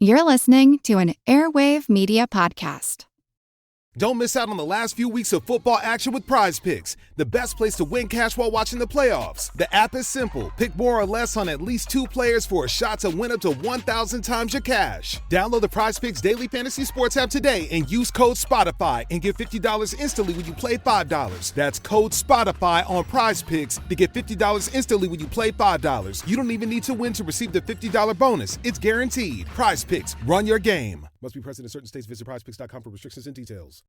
You're listening to an Airwave Media Podcast. Don't miss out on the last few weeks of football action with Prize Picks, the best place to win cash while watching the playoffs. The app is simple. Pick more or less on at least 2 players for a shot to win up to 1,000 times your cash. Download the Prize Picks Daily Fantasy Sports app today and use code SPOTIFY and get $50 instantly when you play $5. That's code SPOTIFY on Prize Picks to get $50 instantly when you play $5. You don't even need to win to receive the $50 bonus. It's guaranteed. Prize Picks. Run your game. Must be present in certain states. Visit prizepicks.com for restrictions and details.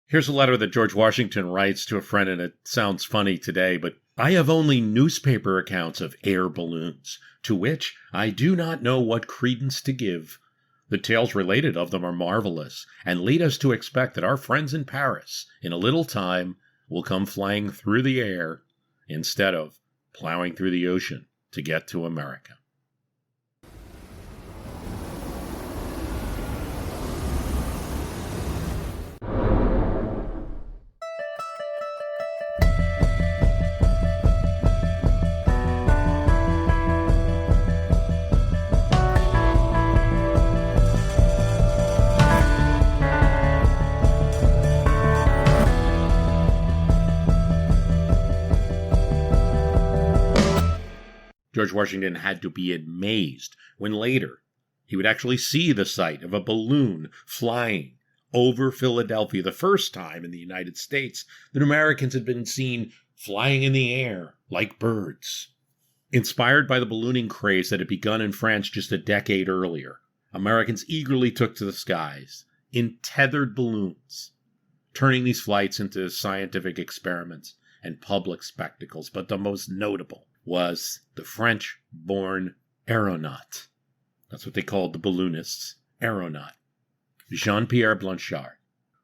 Here's a letter that George Washington writes to a friend, and it sounds funny today, but I have only newspaper accounts of air balloons, to which I do not know what credence to give. The tales related of them are marvelous, and lead us to expect that our friends in Paris, in a little time, will come flying through the air, instead of plowing through the ocean to get to America. George Washington had to be amazed when later he would actually see the sight of a balloon flying over Philadelphia, the first time in the United States that Americans had been seen flying in the air like birds. Inspired by the ballooning craze that had begun in France just a decade earlier, Americans eagerly took to the skies in tethered balloons, turning these flights into scientific experiments and public spectacles, but the most notable was the French-born aeronaut. That's what they called the balloonists, aeronaut. Jean-Pierre Blanchard,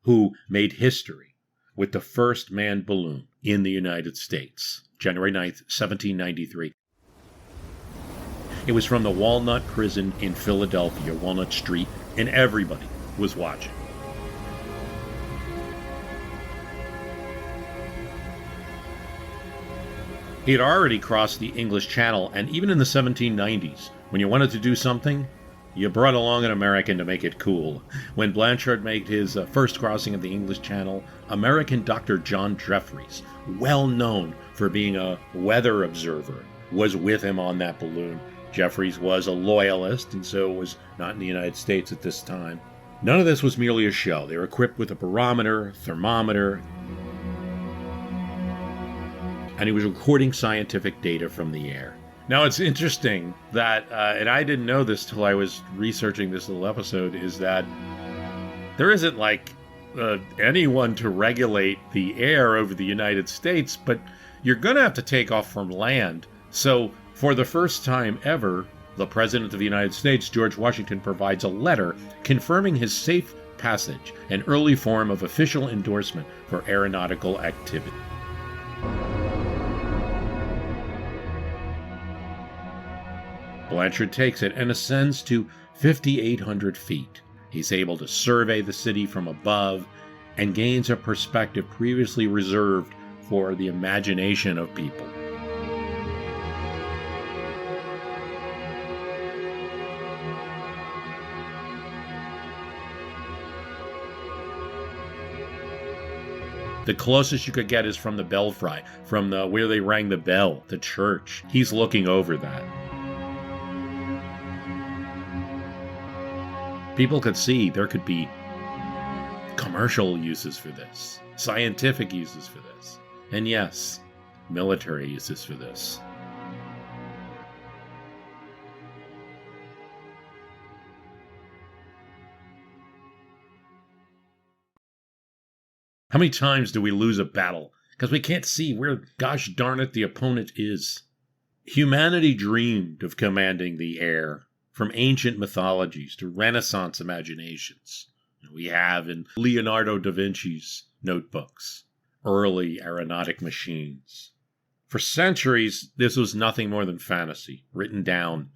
who made history with the first manned balloon in the United States, January 9th, 1793. It was from the Walnut Prison in Philadelphia, Walnut Street, and everybody was watching. He had already crossed the English Channel, and even in the 1790s, when you wanted to do something, you brought along an American to make it cool. When Blanchard made his first crossing of the English Channel, American Dr. John Jeffries, well known for being a weather observer, was with him on that balloon. Jeffries was a loyalist, and so was not in the United States at this time. None of this was merely a show. They were equipped with a barometer, thermometer, and he was recording scientific data from the air. Now, it's interesting that, and I didn't know this till I was researching this little episode, is that there isn't anyone to regulate the air over the United States, but you're going to have to take off from land. So, for the first time ever, the President of the United States, George Washington, provides a letter confirming his safe passage, an early form of official endorsement for aeronautical activity. Blanchard takes it and ascends to 5,800 feet. He's able to survey the city from above and gains a perspective previously reserved for the imagination of people. The closest you could get is from the belfry, from where they rang the bell, the church. He's looking over that. People could see there could be commercial uses for this, scientific uses for this, and yes, military uses for this. How many times do we lose a battle because we can't see where, gosh darn it, the opponent is? Humanity dreamed of commanding the air, from ancient mythologies to Renaissance imaginations. We have in Leonardo da Vinci's notebooks, early aeronautic machines. For centuries, this was nothing more than fantasy, written down,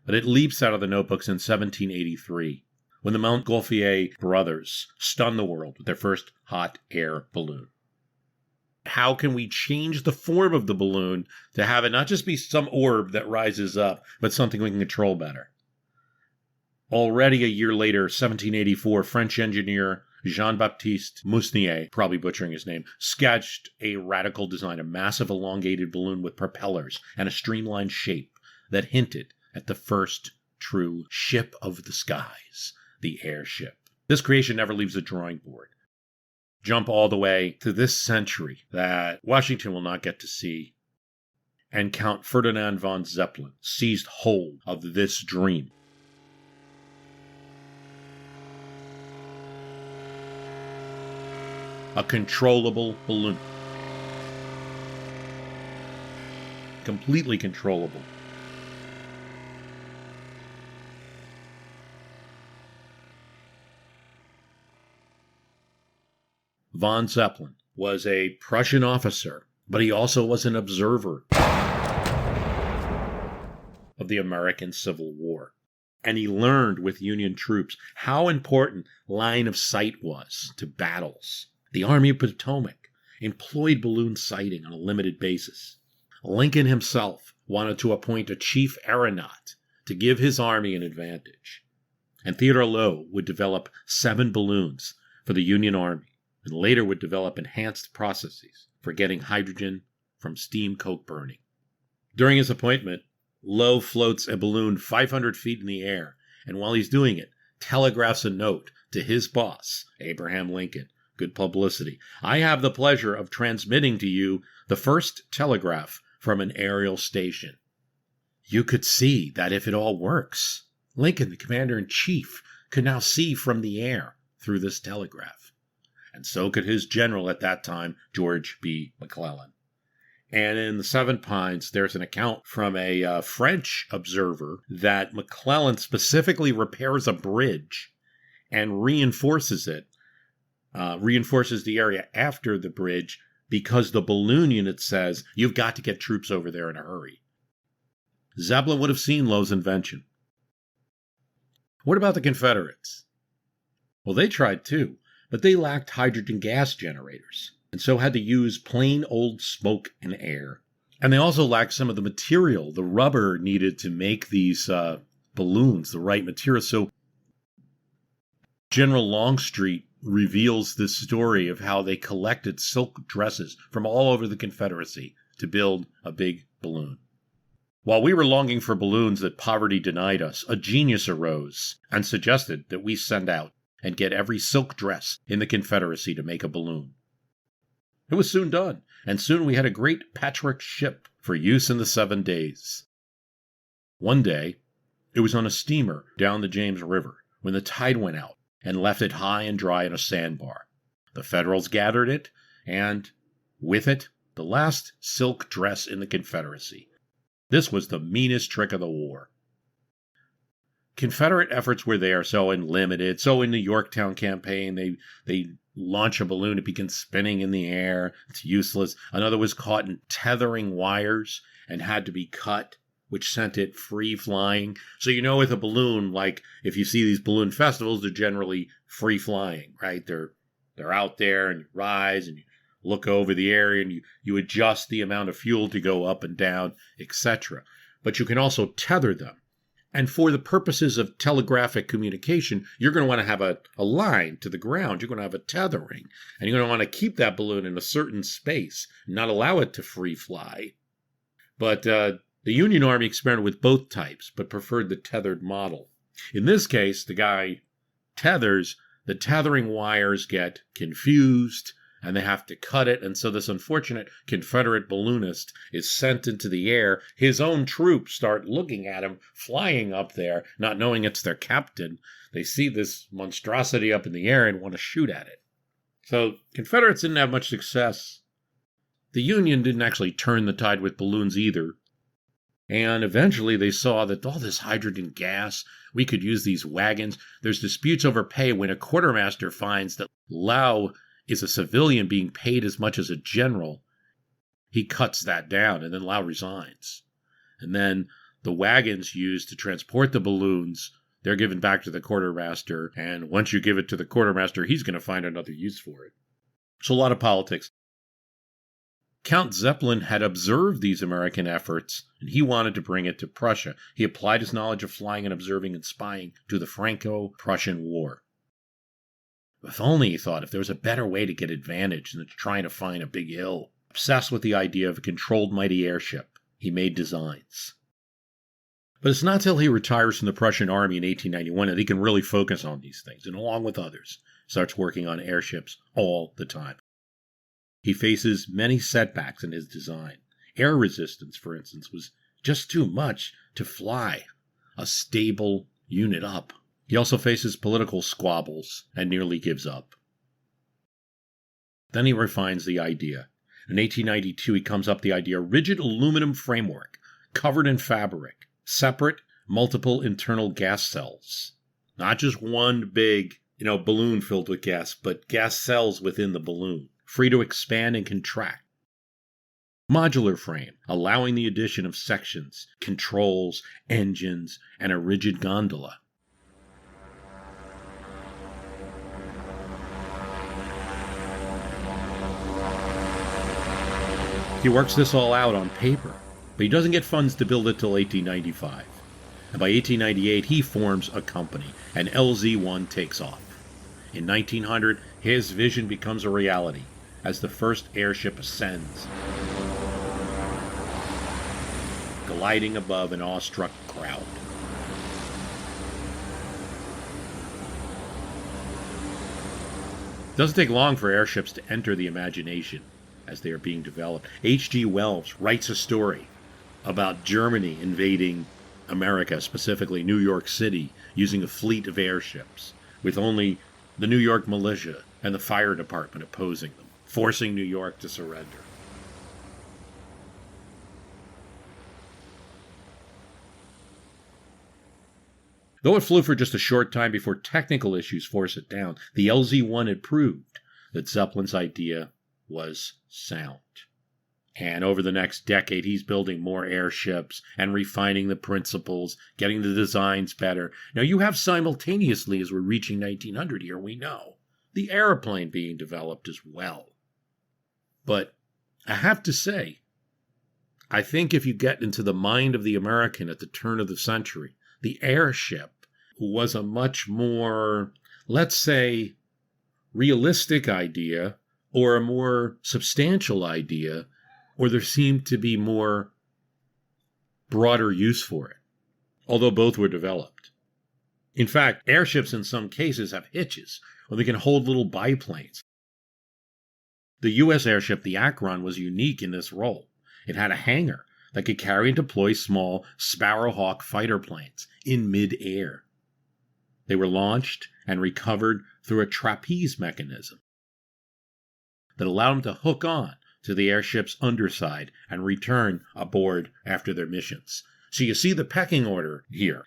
but it leaps out of the notebooks in 1783, when the Montgolfier brothers stunned the world with their first hot air balloon. How can we change the form of the balloon to have it not just be some orb that rises up, but something we can control better? Already a year later, 1784, French engineer Jean-Baptiste Mousnier, probably butchering his name, sketched a radical design, a massive elongated balloon with propellers and a streamlined shape that hinted at the first true ship of the skies, the airship. This creation never leaves the drawing board. Jump all the way to this century that Washington will not get to see, and Count Ferdinand von Zeppelin seized hold of this dream. A controllable balloon. Completely controllable. Von Zeppelin was a Prussian officer, but he also was an observer of the American Civil War. And he learned with Union troops how important line of sight was to battles. The Army of Potomac employed balloon sighting on a limited basis. Lincoln himself wanted to appoint a chief aeronaut to give his army an advantage. And Theodore Lowe would develop 7 balloons for the Union Army, and later would develop enhanced processes for getting hydrogen from steam coke burning. During his appointment, Lowe floats a balloon 500 feet in the air, and while he's doing it, telegraphs a note to his boss, Abraham Lincoln. Good publicity. I have the pleasure of transmitting to you the first telegraph from an aerial station. You could see that if it all works, Lincoln, the commander-in-chief, could now see from the air through this telegraph. And so could his general at that time, George B. McClellan. And in the Seven Pines, there's an account from a French observer that McClellan specifically repairs a bridge and reinforces the area after the bridge because the balloon unit says, you've got to get troops over there in a hurry. Zeppelin would have seen Lowe's invention. What about the Confederates? Well, they tried too, but they lacked hydrogen gas generators, and so had to use plain old smoke and air. And they also lacked some of the material, the rubber needed to make these balloons, the right material. So General Longstreet reveals this story of how they collected silk dresses from all over the Confederacy to build a big balloon. While we were longing for balloons that poverty denied us, a genius arose and suggested that we send out and get every silk dress in the Confederacy to make a balloon. It was soon done, and soon we had a great patchwork ship for use in the 7 days. One day, it was on a steamer down the James River when the tide went out and left it high and dry in a sandbar. The Federals gathered it, and with it, the last silk dress in the Confederacy. This was the meanest trick of the war. Confederate efforts were there, so limited. So in the Yorktown campaign, they launch a balloon, it begins spinning in the air. It's useless. Another was caught in tethering wires and had to be cut, which sent it free flying. So with a balloon, like if you see these balloon festivals, they're generally free flying, right? They're out there and you rise and you look over the area and you adjust the amount of fuel to go up and down, etc. But you can also tether them. And for the purposes of telegraphic communication, you're going to want to have a line to the ground. You're going to have a tethering. And you're going to want to keep that balloon in a certain space, not allow it to free fly. But the Union Army experimented with both types, but preferred the tethered model. In this case, the guy tethers, the tethering wires get confused, and they have to cut it, and so this unfortunate Confederate balloonist is sent into the air. His own troops start looking at him, flying up there, not knowing it's their captain. They see this monstrosity up in the air and want to shoot at it. So Confederates didn't have much success. The Union didn't actually turn the tide with balloons either. And eventually they saw that all this hydrogen gas, we could use these wagons. There's disputes over pay when a quartermaster finds that Lowe is a civilian being paid as much as a general. He cuts that down, and then Lowe resigns. And then the wagons used to transport the balloons, they're given back to the quartermaster, and once you give it to the quartermaster, he's going to find another use for it. So a lot of politics. Count Zeppelin had observed these American efforts, and he wanted to bring it to Prussia. He applied his knowledge of flying and observing and spying to the Franco-Prussian War. If only, he thought, if there was a better way to get advantage than trying to find a big hill. Obsessed with the idea of a controlled mighty airship, he made designs. But it's not till he retires from the Prussian army in 1891 that he can really focus on these things, and along with others, starts working on airships all the time. He faces many setbacks in his design. Air resistance, for instance, was just too much to fly a stable unit up. He also faces political squabbles and nearly gives up. Then he refines the idea. In 1892, he comes up with the idea of a rigid aluminum framework covered in fabric, separate multiple internal gas cells. Not just one big, balloon filled with gas, but gas cells within the balloon, free to expand and contract. Modular frame, allowing the addition of sections, controls, engines, and a rigid gondola. He works this all out on paper, but he doesn't get funds to build it till 1895. And by 1898, he forms a company, and LZ-1 takes off. In 1900, his vision becomes a reality as the first airship ascends, gliding above an awestruck crowd. It doesn't take long for airships to enter the imagination as they are being developed. H.G. Wells writes a story about Germany invading America, specifically New York City, using a fleet of airships, with only the New York militia and the fire department opposing them, forcing New York to surrender. Though it flew for just a short time before technical issues forced it down, the LZ-1 had proved that Zeppelin's idea was sound. And over the next decade, he's building more airships and refining the principles, getting the designs better. Now, you have simultaneously, as we're reaching 1900 here, we know, the airplane being developed as well. But I have to say, I think if you get into the mind of the American at the turn of the century, the airship was a much more, let's say, realistic idea, or a more substantial idea, or there seemed to be more broader use for it, although both were developed. In fact, airships in some cases have hitches, or they can hold little biplanes. The U.S. airship, the Akron, was unique in this role. It had a hangar that could carry and deploy small Sparrowhawk fighter planes in mid-air. They were launched and recovered through a trapeze mechanism that allowed them to hook on to the airship's underside and return aboard after their missions. So you see the pecking order here.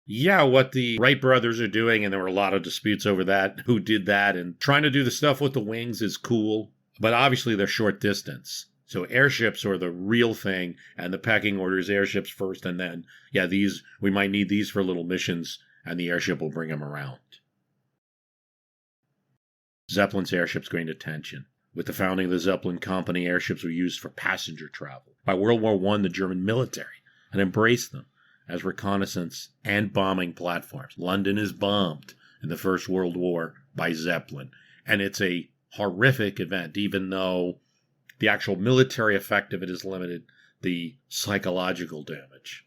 Yeah, what the Wright brothers are doing, and there were a lot of disputes over that, who did that, and trying to do the stuff with the wings is cool, but obviously they're short distance. So airships are the real thing, and the pecking order is airships first, and then, we might need these for little missions, and the airship will bring them around. Zeppelin's airships gained attention. With the founding of the Zeppelin Company, airships were used for passenger travel. By World War I, the German military had embraced them as reconnaissance and bombing platforms. London is bombed in the First World War by Zeppelin, and it's a horrific event, even though the actual military effect of it is limited, the psychological damage.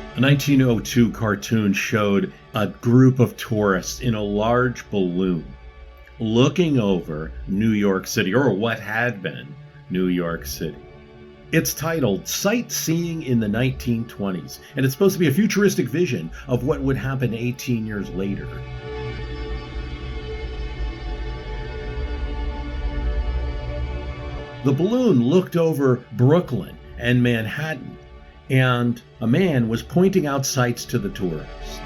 A 1902 cartoon showed a group of tourists in a large balloon looking over New York City, or what had been New York City. It's titled Sightseeing in the 1920s, and it's supposed to be a futuristic vision of what would happen 18 years later. The balloon looked over Brooklyn and Manhattan, and a man was pointing out sights to the tourists.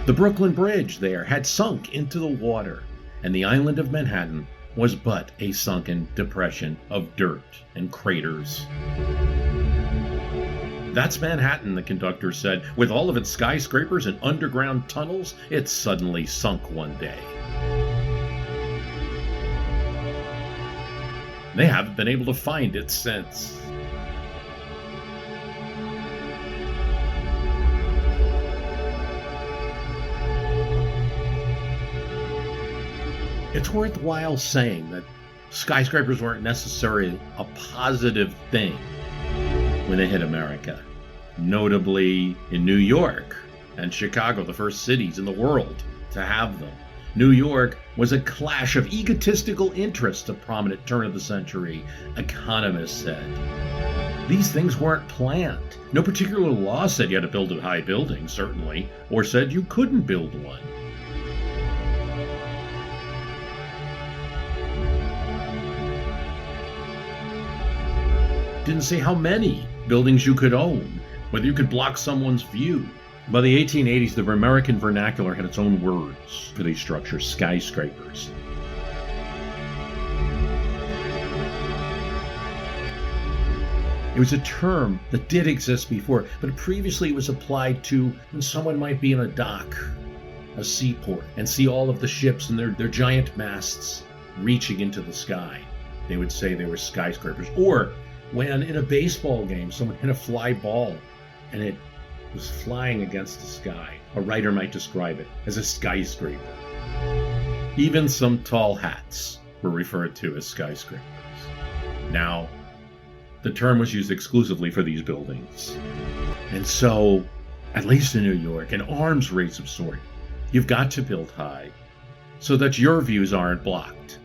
The Brooklyn Bridge there had sunk into the water, and the island of Manhattan was but a sunken depression of dirt and craters. That's Manhattan, the conductor said. With all of its skyscrapers and underground tunnels, it suddenly sunk one day. They haven't been able to find it since. It's worthwhile saying that skyscrapers weren't necessarily a positive thing when they hit America. Notably in New York and Chicago, the first cities in the world to have them. New York was a clash of egotistical interests, a prominent turn of the century economist said. These things weren't planned. No particular law said you had to build a high building, certainly, or said you couldn't build one. Didn't say how many buildings you could own, whether you could block someone's view. By the 1880s, the American vernacular had its own words for these structures, skyscrapers. It was a term that did exist before, but previously it was applied to when someone might be in a dock, a seaport, and see all of the ships and their giant masts reaching into the sky. They would say they were skyscrapers. Or when in a baseball game, someone hit a fly ball and it was flying against the sky. A writer might describe it as a skyscraper. Even some tall hats were referred to as skyscrapers. Now, the term was used exclusively for these buildings. And so, at least in New York, an arms race of sort. You've got to build high so that your views aren't blocked,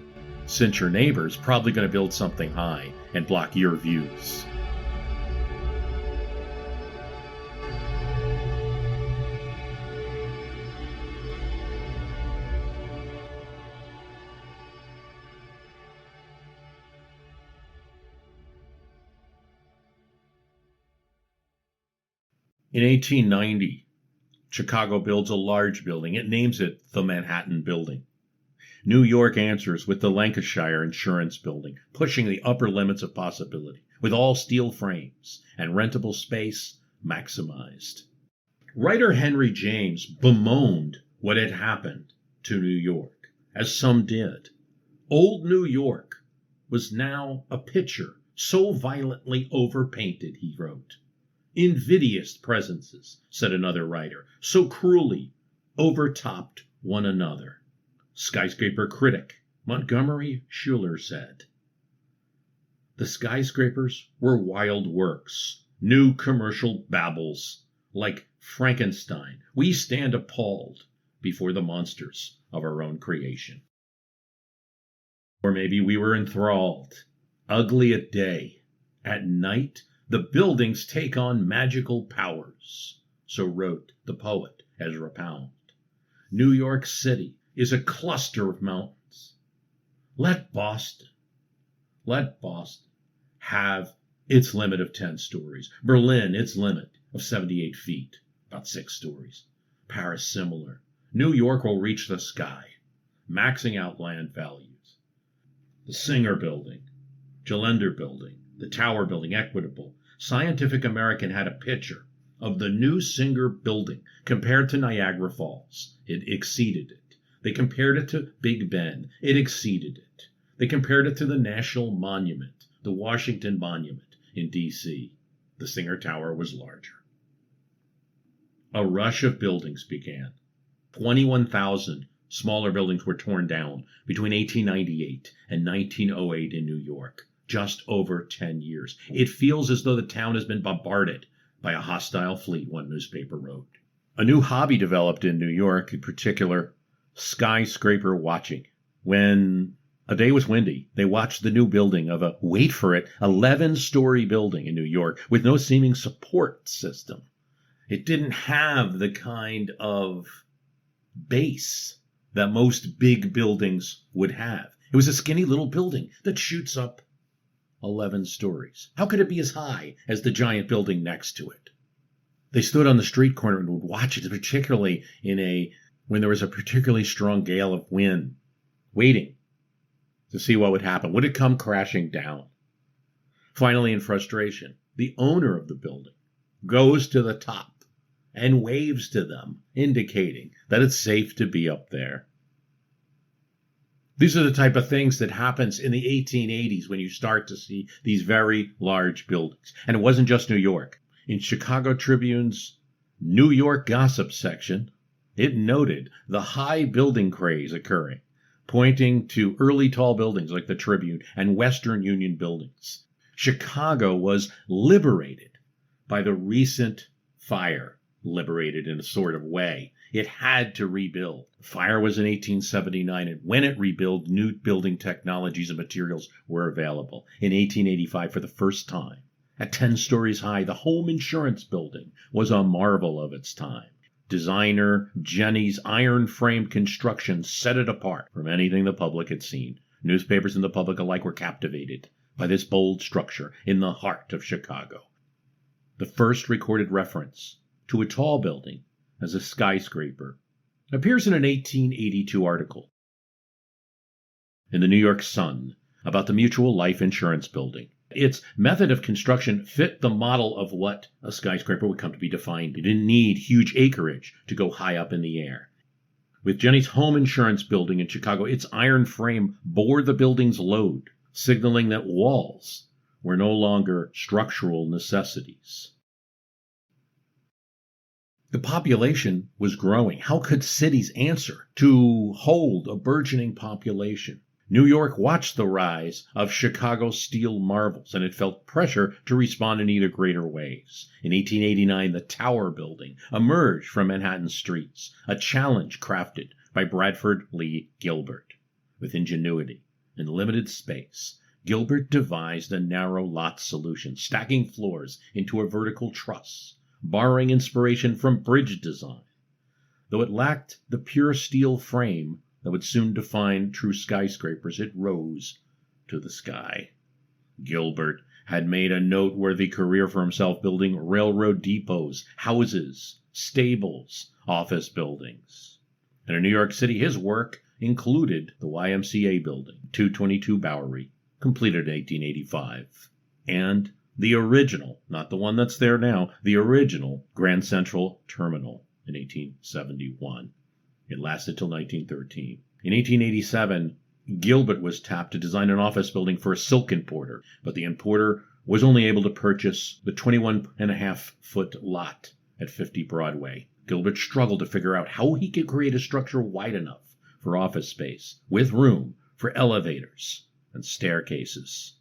since your neighbor's probably going to build something high and block your views. In 1890, Chicago builds a large building. It names it the Manhattan Building. New York answers with the Lancashire Insurance Building, pushing the upper limits of possibility, with all steel frames and rentable space maximized. Writer Henry James bemoaned what had happened to New York, as some did. Old New York was now a picture so violently overpainted, he wrote. Invidious presences, said another writer, so cruelly overtopped one another. Skyscraper critic Montgomery Schuller said, "The skyscrapers were wild works, new commercial babbles. Like Frankenstein, we stand appalled before the monsters of our own creation." Or maybe we were enthralled. Ugly at day, at night, the buildings take on magical powers. So wrote the poet Ezra Pound. New York City is a cluster of mountains. Let Boston have its limit of 10 stories. Berlin, its limit of 78 feet, about 6 stories. Paris, similar. New York will reach the sky, maxing out land values. The Singer Building, Gillender Building, the Tower Building, Equitable. Scientific American had a picture of the new Singer Building compared to Niagara Falls. It exceeded it. They compared it to Big Ben. It exceeded it. They compared it to the National Monument, the Washington Monument in D.C. The Singer Tower was larger. A rush of buildings began. 21,000 smaller buildings were torn down between 1898 and 1908 in New York. Just over 10 years. It feels as though the town has been bombarded by a hostile fleet, one newspaper wrote. A new hobby developed in New York, in particular, skyscraper watching. When a day was windy, they watched the new building of a, wait for it, 11-story building in New York with no seeming support system. It didn't have the kind of base that most big buildings would have. It was a skinny little building that shoots up 11 stories. How could it be as high as the giant building next to it? They stood on the street corner and would watch it, particularly when there was a particularly strong gale of wind, waiting to see what would happen. Would it come crashing down? Finally, in frustration, the owner of the building goes to the top and waves to them, indicating that it's safe to be up there. These are the type of things that happens in the 1880s when you start to see these very large buildings. And it wasn't just New York. In Chicago Tribune's New York gossip section, it noted the high building craze occurring, pointing to early tall buildings like the Tribune and Western Union buildings. Chicago was liberated by the recent fire, liberated in a sort of way. It had to rebuild. The fire was in 1879, and when it rebuilt, new building technologies and materials were available. In 1885, for the first time, at 10 stories high, the home insurance building was a marvel of its time. Designer Jenny's iron-framed construction set it apart from anything the public had seen. Newspapers and the public alike were captivated by this bold structure in the heart of Chicago. The first recorded reference to a tall building as a skyscraper appears in an 1882 article in the New York Sun about the Mutual Life Insurance Building. Its method of construction fit the model of what a skyscraper would come to be defined. It didn't need huge acreage to go high up in the air. With Jenny's home insurance building in Chicago, its iron frame bore the building's load, signaling that walls were no longer structural necessities. The population was growing. How could cities answer to hold a burgeoning population? New York watched the rise of Chicago's steel marvels, and it felt pressure to respond in either greater ways. In 1889, the Tower Building emerged from Manhattan streets, a challenge crafted by Bradford Lee Gilbert. With ingenuity and limited space, Gilbert devised a narrow lot solution, stacking floors into a vertical truss, borrowing inspiration from bridge design. Though it lacked the pure steel frame that would soon define true skyscrapers, it rose to the sky. Gilbert had made a noteworthy career for himself building railroad depots, houses, stables, office buildings. And in New York City, his work included the YMCA building, 222 Bowery, completed in 1885, and the original, not the one that's there now, the original Grand Central Terminal in 1871. It lasted till 1913. In 1887, Gilbert was tapped to design an office building for a silk importer, but the importer was only able to purchase the 21.5-foot lot at 50 Broadway. Gilbert struggled to figure out how he could create a structure wide enough for office space, with room for elevators and staircases.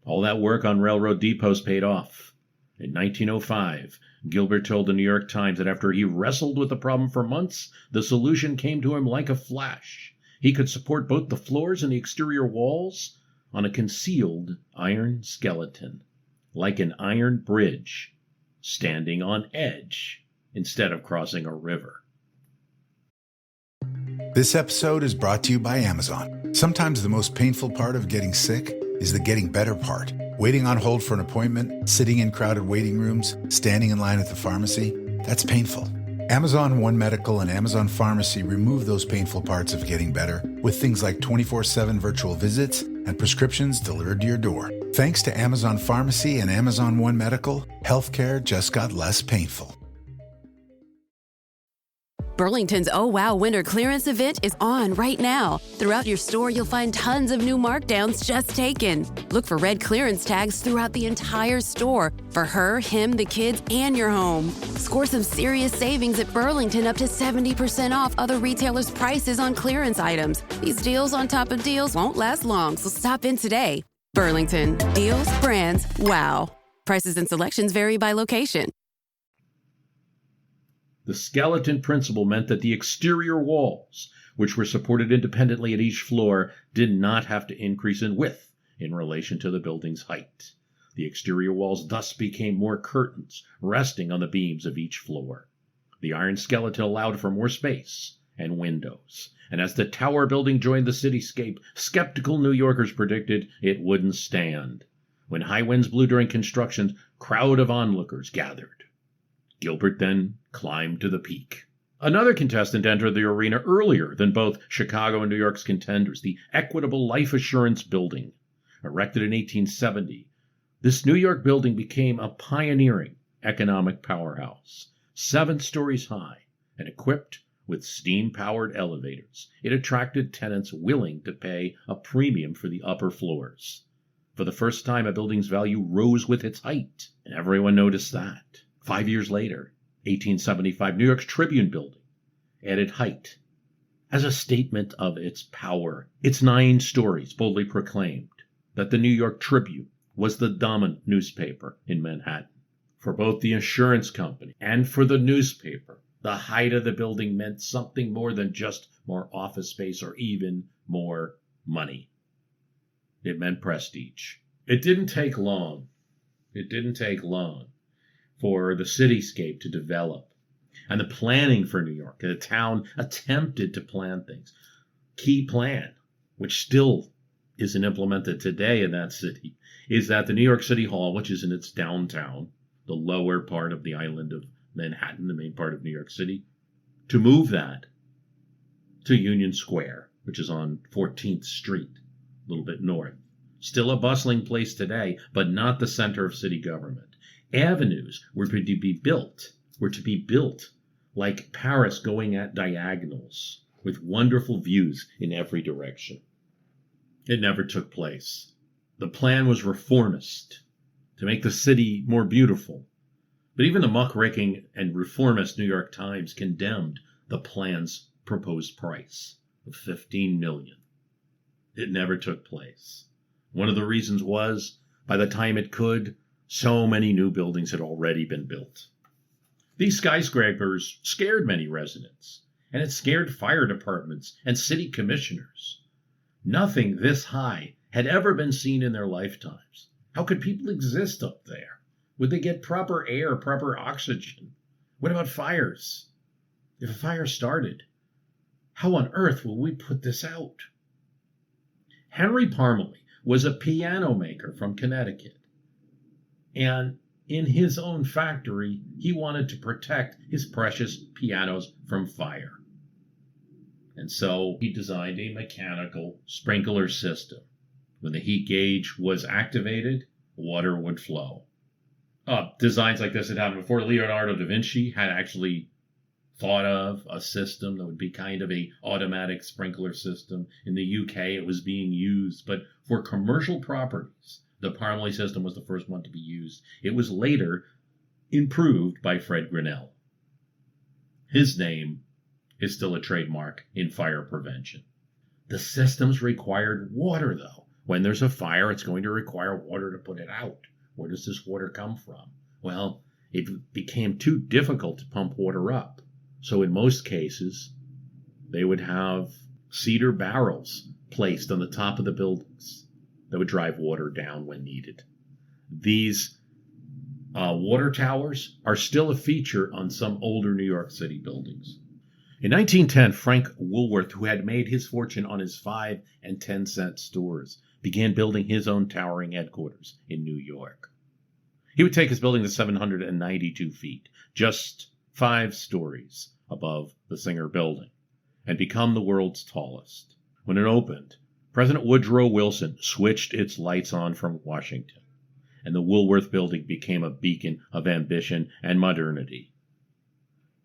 All that work on railroad depots paid off. In 1905, Gilbert told the New York Times that after he wrestled with the problem for months, the solution came to him like a flash. He could support both the floors and the exterior walls on a concealed iron skeleton, like an iron bridge, standing on edge instead of crossing a river. This episode is brought to you by Amazon. Sometimes the most painful part of getting sick is the getting better part. Waiting on hold for an appointment, sitting in crowded waiting rooms, standing in line at the pharmacy, that's painful. Amazon One Medical and Amazon Pharmacy remove those painful parts of getting better with things like 24/7 virtual visits and prescriptions delivered to your door. Thanks to Amazon Pharmacy and Amazon One Medical, healthcare just got less painful. Burlington's Oh Wow Winter Clearance event is on right now. Throughout your store, you'll find tons of new markdowns just taken. Look for red clearance tags throughout the entire store for her, him, the kids, and your home. Score some serious savings at Burlington, up to 70% off other retailers' prices on clearance items. These deals on top of deals won't last long, so stop in today. Burlington. Deals, brands, wow. Prices and selections vary by location. The skeleton principle meant that the exterior walls, which were supported independently at each floor, did not have to increase in width in relation to the building's height. The exterior walls thus became more curtains, resting on the beams of each floor. The iron skeleton allowed for more space and windows. And as the tower building joined the cityscape, skeptical New Yorkers predicted it wouldn't stand. When high winds blew during construction, crowd of onlookers gathered. Gilbert then climbed to the peak. Another contestant entered the arena earlier than both Chicago and New York's contenders, the Equitable Life Assurance Building. Erected in 1870, this New York building became a pioneering economic powerhouse. 7 stories high and equipped with steam-powered elevators, it attracted tenants willing to pay a premium for the upper floors. For the first time, a building's value rose with its height, and everyone noticed that. 5 years later, 1875, New York's Tribune Building added height as a statement of its power. Its 9 stories boldly proclaimed that the New York Tribune was the dominant newspaper in Manhattan. For both the insurance company and for the newspaper, the height of the building meant something more than just more office space or even more money. It meant prestige. It didn't take long for the cityscape to develop and the planning for New York. The town attempted to plan things. Key plan, which still isn't implemented today in that city, is that the New York City Hall, which is in its downtown, the lower part of the island of Manhattan, the main part of New York City, to move that to Union Square, which is on 14th Street, a little bit north. Still a bustling place today, but not the center of city government. Avenues were to be built like Paris, going at diagonals, with wonderful views in every direction. It never took place. The plan was reformist, to make the city more beautiful. But even the muckraking and reformist New York Times condemned the plan's proposed price of $15 million. It never took place. One of the reasons was, by the time it could, so many new buildings had already been built. These skyscrapers scared many residents, and it scared fire departments and city commissioners. Nothing this high had ever been seen in their lifetimes. How could people exist up there? Would they get proper air, proper oxygen? What about fires? If a fire started, how on earth will we put this out? Henry Parmalee was a piano maker from Connecticut. And in his own factory, he wanted to protect his precious pianos from fire. And so he designed a mechanical sprinkler system. When the heat gauge was activated, water would flow. Designs like this had happened before. Leonardo da Vinci had actually thought of a system that would be kind of a automatic sprinkler system. In the UK, it was being used, but for commercial properties, the Parmalee system was the first one to be used. It was later improved by Fred Grinnell. His name is still a trademark in fire prevention. The systems required water, though. When there's a fire, it's going to require water to put it out. Where does this water come from? Well, it became too difficult to pump water up. So in most cases, they would have cedar barrels placed on the top of the buildings that would drive water down when needed. These water towers are still a feature on some older New York City buildings. In 1910, Frank Woolworth, who had made his fortune on his 5 and 10 cent stores, began building his own towering headquarters in New York. He would take his building to 792 feet, just 5 stories above the Singer Building, and become the world's tallest. When it opened, President Woodrow Wilson switched its lights on from Washington, and the Woolworth Building became a beacon of ambition and modernity.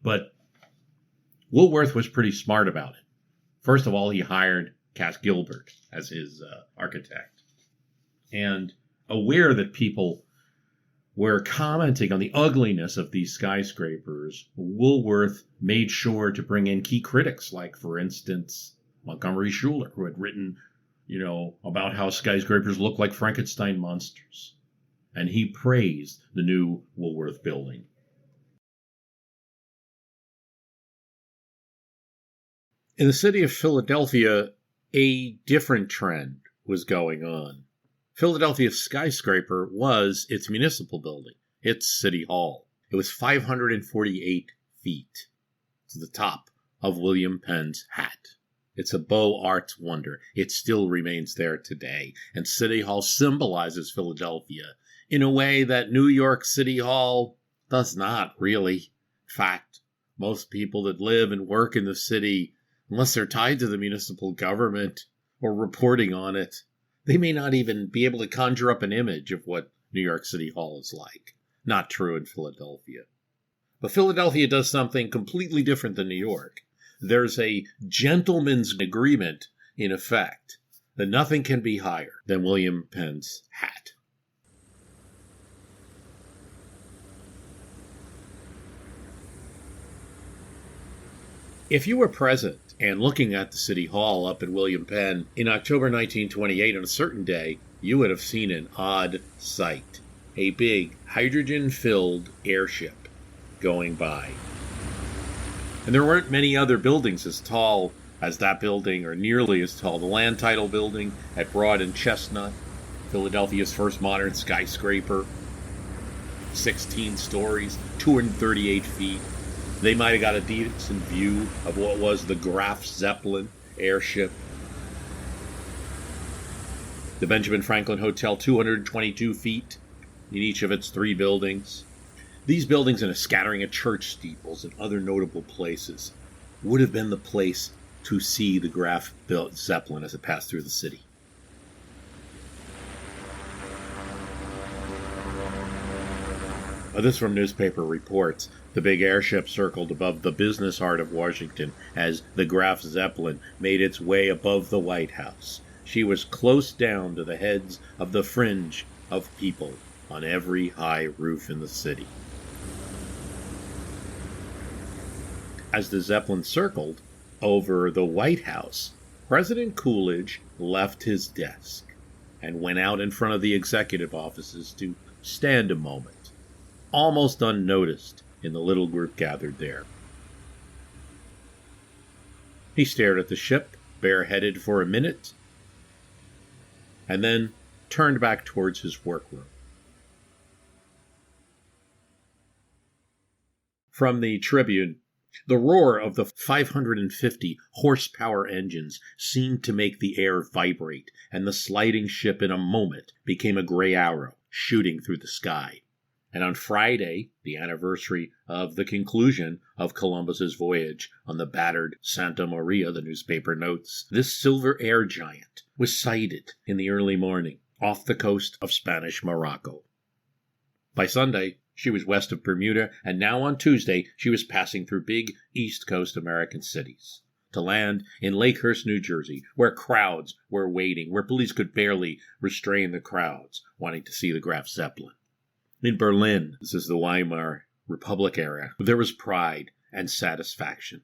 But Woolworth was pretty smart about it. First of all, he hired Cass Gilbert as his architect. And aware that people were commenting on the ugliness of these skyscrapers, Woolworth made sure to bring in key critics, like, for instance, Montgomery Schuller, who had written, about how skyscrapers look like Frankenstein monsters. And he praised the new Woolworth building. In the city of Philadelphia, a different trend was going on. Philadelphia's skyscraper was its municipal building, its city hall. It was 548 feet to the top of William Penn's hat. It's a Beaux Arts wonder. It still remains there today, and City Hall symbolizes Philadelphia in a way that New York City Hall does not really. In fact, most people that live and work in the city, unless they're tied to the municipal government or reporting on it, they may not even be able to conjure up an image of what New York City Hall is like. Not true in Philadelphia. But Philadelphia does something completely different than New York. There's a gentleman's agreement in effect that nothing can be higher than William Penn's hat. If you were present and looking at the City Hall up at William Penn in October 1928 on a certain day, you would have seen an odd sight. A big hydrogen-filled airship going by. And there weren't many other buildings as tall as that building, or nearly as tall. The Land Title Building at Broad and Chestnut, Philadelphia's first modern skyscraper, 16 stories, 238 feet. They might have got a decent view of what was the Graf Zeppelin airship. The Benjamin Franklin Hotel, 222 feet in each of its 3 buildings. These buildings and a scattering of church steeples and other notable places would have been the place to see the Graf Zeppelin as it passed through the city. This from newspaper reports. The big airship circled above the business heart of Washington as the Graf Zeppelin made its way above the White House. She was close down to the heads of the fringe of people on every high roof in the city. As the Zeppelin circled over the White House, President Coolidge left his desk and went out in front of the executive offices to stand a moment, almost unnoticed in the little group gathered there. He stared at the ship, bareheaded for a minute, and then turned back towards his workroom. From the Tribune, the roar of the 550 horsepower engines seemed to make the air vibrate, and the sliding ship in a moment became a gray arrow shooting through the sky. And on Friday, the anniversary of the conclusion of Columbus's voyage on the battered Santa Maria, the newspaper notes, this silver air giant was sighted in the early morning off the coast of Spanish Morocco. By Sunday, she was west of Bermuda, and now on Tuesday, she was passing through big East Coast American cities to land in Lakehurst, New Jersey, where crowds were waiting, where police could barely restrain the crowds wanting to see the Graf Zeppelin. In Berlin, this is the Weimar Republic era, there was pride and satisfaction.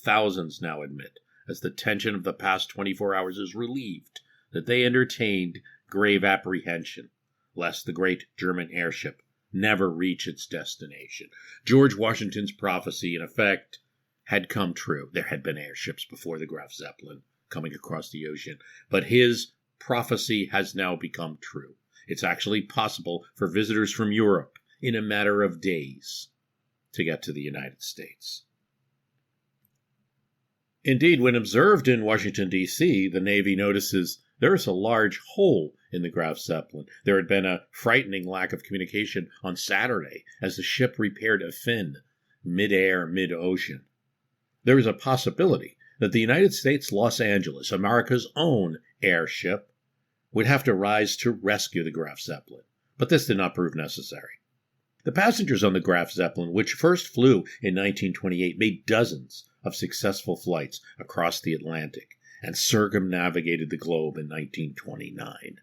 Thousands now admit, as the tension of the past 24 hours is relieved, that they entertained grave apprehension, lest the great German airship never reach its destination. George Washington's prophecy, in effect, had come true. There had been airships before the Graf Zeppelin coming across the ocean, but his prophecy has now become true. It's actually possible for visitors from Europe, in a matter of days, to get to the United States. Indeed, when observed in Washington, D.C., the Navy notices there is a large hole in the Graf Zeppelin. There had been a frightening lack of communication on Saturday as the ship repaired a fin mid-air, mid-ocean. There is a possibility that the United States Los Angeles, America's own airship, would have to rise to rescue the Graf Zeppelin, but this did not prove necessary. The passengers on the Graf Zeppelin, which first flew in 1928, made dozens of successful flights across the Atlantic and circumnavigated the globe in 1929.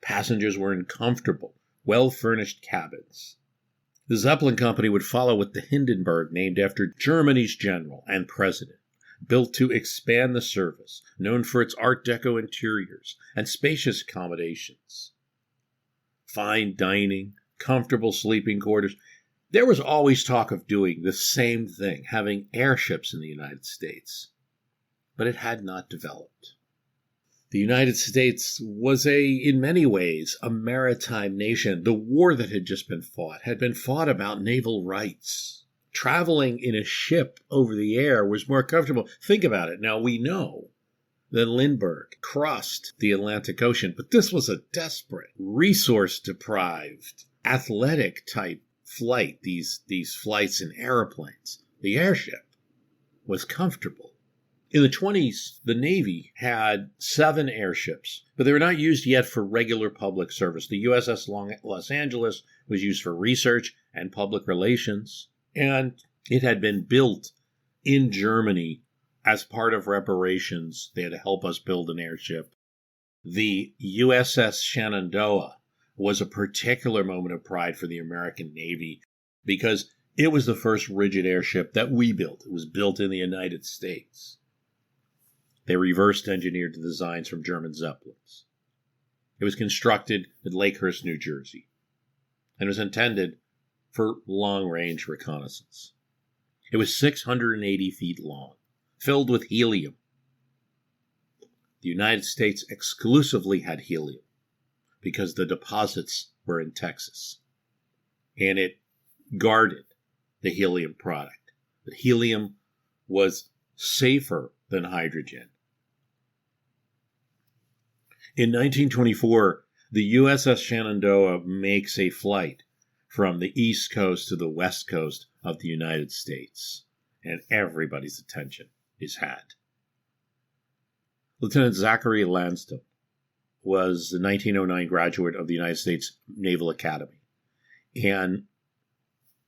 Passengers were in comfortable, well-furnished cabins. The Zeppelin Company would follow with the Hindenburg, named after Germany's general and president, built to expand the service, known for its Art Deco interiors and spacious accommodations. Fine dining, comfortable sleeping quarters. There was always talk of doing the same thing, having airships in the United States. But it had not developed. The United States was in many ways, a maritime nation. The war that had just been fought had been fought about naval rights. traveling in a ship over the air was more comfortable. Think about it. Now, we know that Lindbergh crossed the Atlantic Ocean, but this was a desperate, resource-deprived, athletic-type flight, these flights in airplanes. The airship was comfortable. In the 20s, the Navy had 7 airships, but they were not used yet for regular public service. The USS Los Angeles was used for research and public relations, and it had been built in Germany as part of reparations. They had to help us build an airship. The USS Shenandoah was a particular moment of pride for the American Navy because it was the first rigid airship that we built. It was built in the United States. They reversed engineered the designs from German Zeppelins. It was constructed at Lakehurst, New Jersey, and was intended for long-range reconnaissance. It was 680 feet long, filled with helium. The United States exclusively had helium because the deposits were in Texas, and it guarded the helium product. But helium was safer than hydrogen. In 1924, the USS Shenandoah makes a flight from the East Coast to the West Coast of the United States, and everybody's attention is had. Lieutenant Zachary Lansdowne was the 1909 graduate of the United States Naval Academy and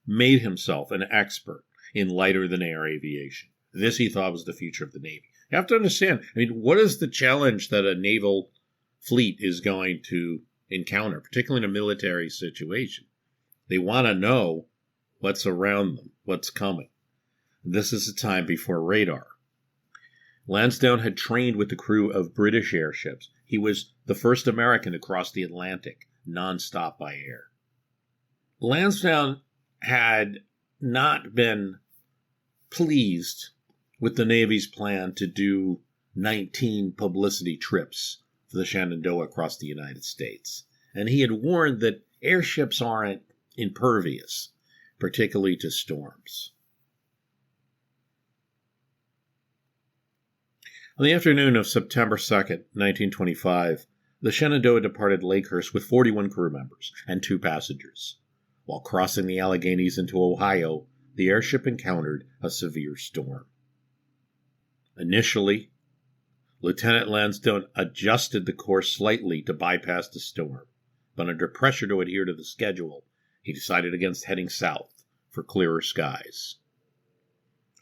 made himself an expert in lighter-than-air aviation. This he thought was the future of the Navy. You have to understand, what is the challenge that a naval fleet is going to encounter, particularly in a military situation? They want to know what's around them, what's coming. This is a time before radar. Lansdowne had trained with the crew of British airships. He was the first American to cross the Atlantic nonstop by air. Lansdowne had not been pleased with the Navy's plan to do 19 publicity trips for the Shenandoah across the United States. And he had warned that airships aren't impervious, particularly to storms. On the afternoon of September 2nd, 1925, the Shenandoah departed Lakehurst with 41 crew members and 2 passengers. While crossing the Alleghenies into Ohio, the airship encountered a severe storm. Initially, Lieutenant Lansdowne adjusted the course slightly to bypass the storm, but under pressure to adhere to the schedule, he decided against heading south for clearer skies.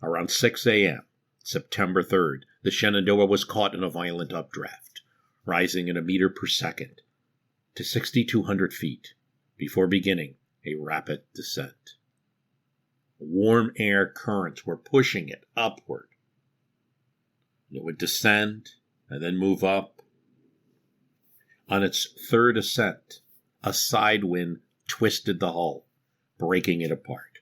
Around 6 a.m., September 3rd, the Shenandoah was caught in a violent updraft, rising in a meter per second to 6,200 feet before beginning a rapid descent. Warm air currents were pushing it upward. It would descend and then move up. On its third ascent, a side wind twisted the hull, breaking it apart.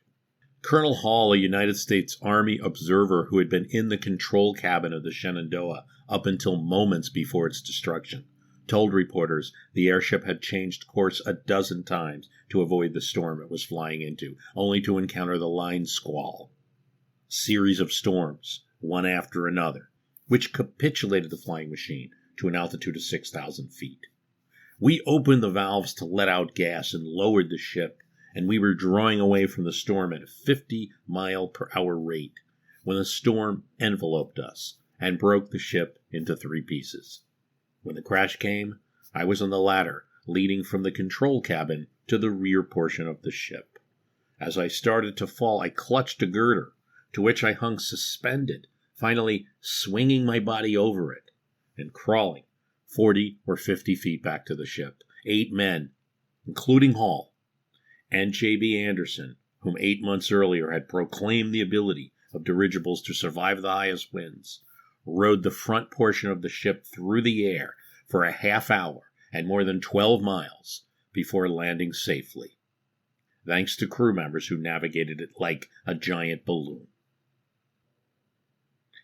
Colonel Hall, a United States Army observer who had been in the control cabin of the Shenandoah up until moments before its destruction, told reporters the airship had changed course a dozen times to avoid the storm it was flying into, only to encounter the line squall. A series of storms, one after another, which capitulated the flying machine to an altitude of 6,000 feet. We opened the valves to let out gas and lowered the ship, and we were drawing away from the storm at a 50-mile-per-hour rate when the storm enveloped us and broke the ship into 3 pieces. When the crash came, I was on the ladder leading from the control cabin to the rear portion of the ship. As I started to fall, I clutched a girder, to which I hung suspended, finally swinging my body over it and crawling 40 or 50 feet back to the ship. 8 men, including Hall, and J.B. Anderson, whom 8 months earlier had proclaimed the ability of dirigibles to survive the highest winds, rode the front portion of the ship through the air for a half hour and more than 12 miles before landing safely, thanks to crew members who navigated it like a giant balloon.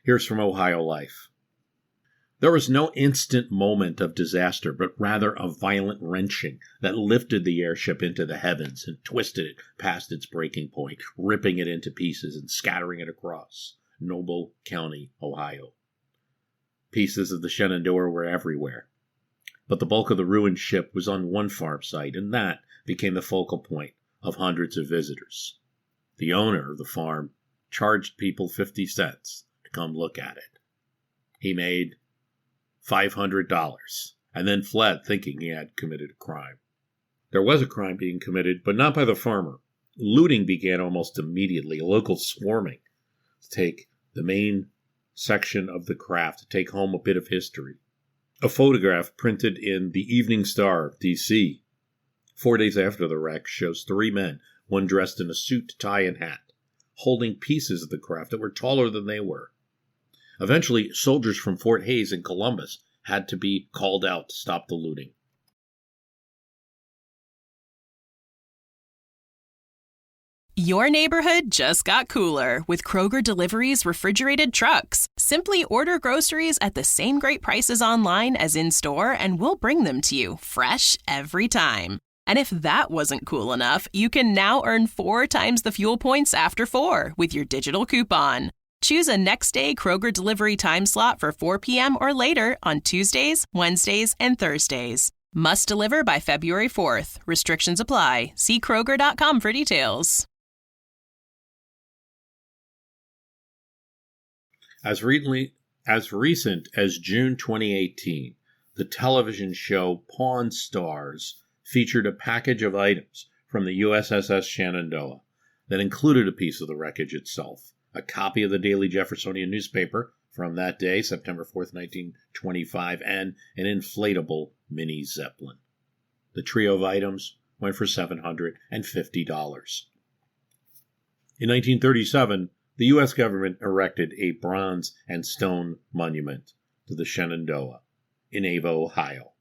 Here's from Ohio Life. There was no instant moment of disaster, but rather a violent wrenching that lifted the airship into the heavens and twisted it past its breaking point, ripping it into pieces and scattering it across Noble County, Ohio. Pieces of the Shenandoah were everywhere, but the bulk of the ruined ship was on one farm site, and that became the focal point of hundreds of visitors. The owner of the farm charged people 50 cents to come look at it. He made $500 and then fled thinking he had committed a crime. There was a crime being committed, but not by the farmer. Looting began almost immediately, locals swarming to take the main section of the craft, to take home a bit of history. A photograph printed in the Evening Star of D.C. 4 days after the wreck shows 3 men, one dressed in a suit, tie, and hat, holding pieces of the craft that were taller than they were. Eventually, soldiers from Fort Hays in Columbus had to be called out to stop the looting. Your neighborhood just got cooler with Kroger Delivery's refrigerated trucks. Simply order groceries at the same great prices online as in-store, and we'll bring them to you fresh every time. And if that wasn't cool enough, you can now earn 4 times the fuel points after 4 with your digital coupon. Choose a next-day Kroger delivery time slot for 4 p.m. or later on Tuesdays, Wednesdays, and Thursdays. Must deliver by February 4th. Restrictions apply. See Kroger.com for details. As recent as June 2018, the television show Pawn Stars featured a package of items from the USS Shenandoah that included a piece of the wreckage itself, a copy of the Daily Jeffersonian newspaper from that day, September 4th, 1925, and an inflatable mini Zeppelin. The trio of items went for $750. In 1937, the U.S. government erected a bronze and stone monument to the Shenandoah in Ava, Ohio.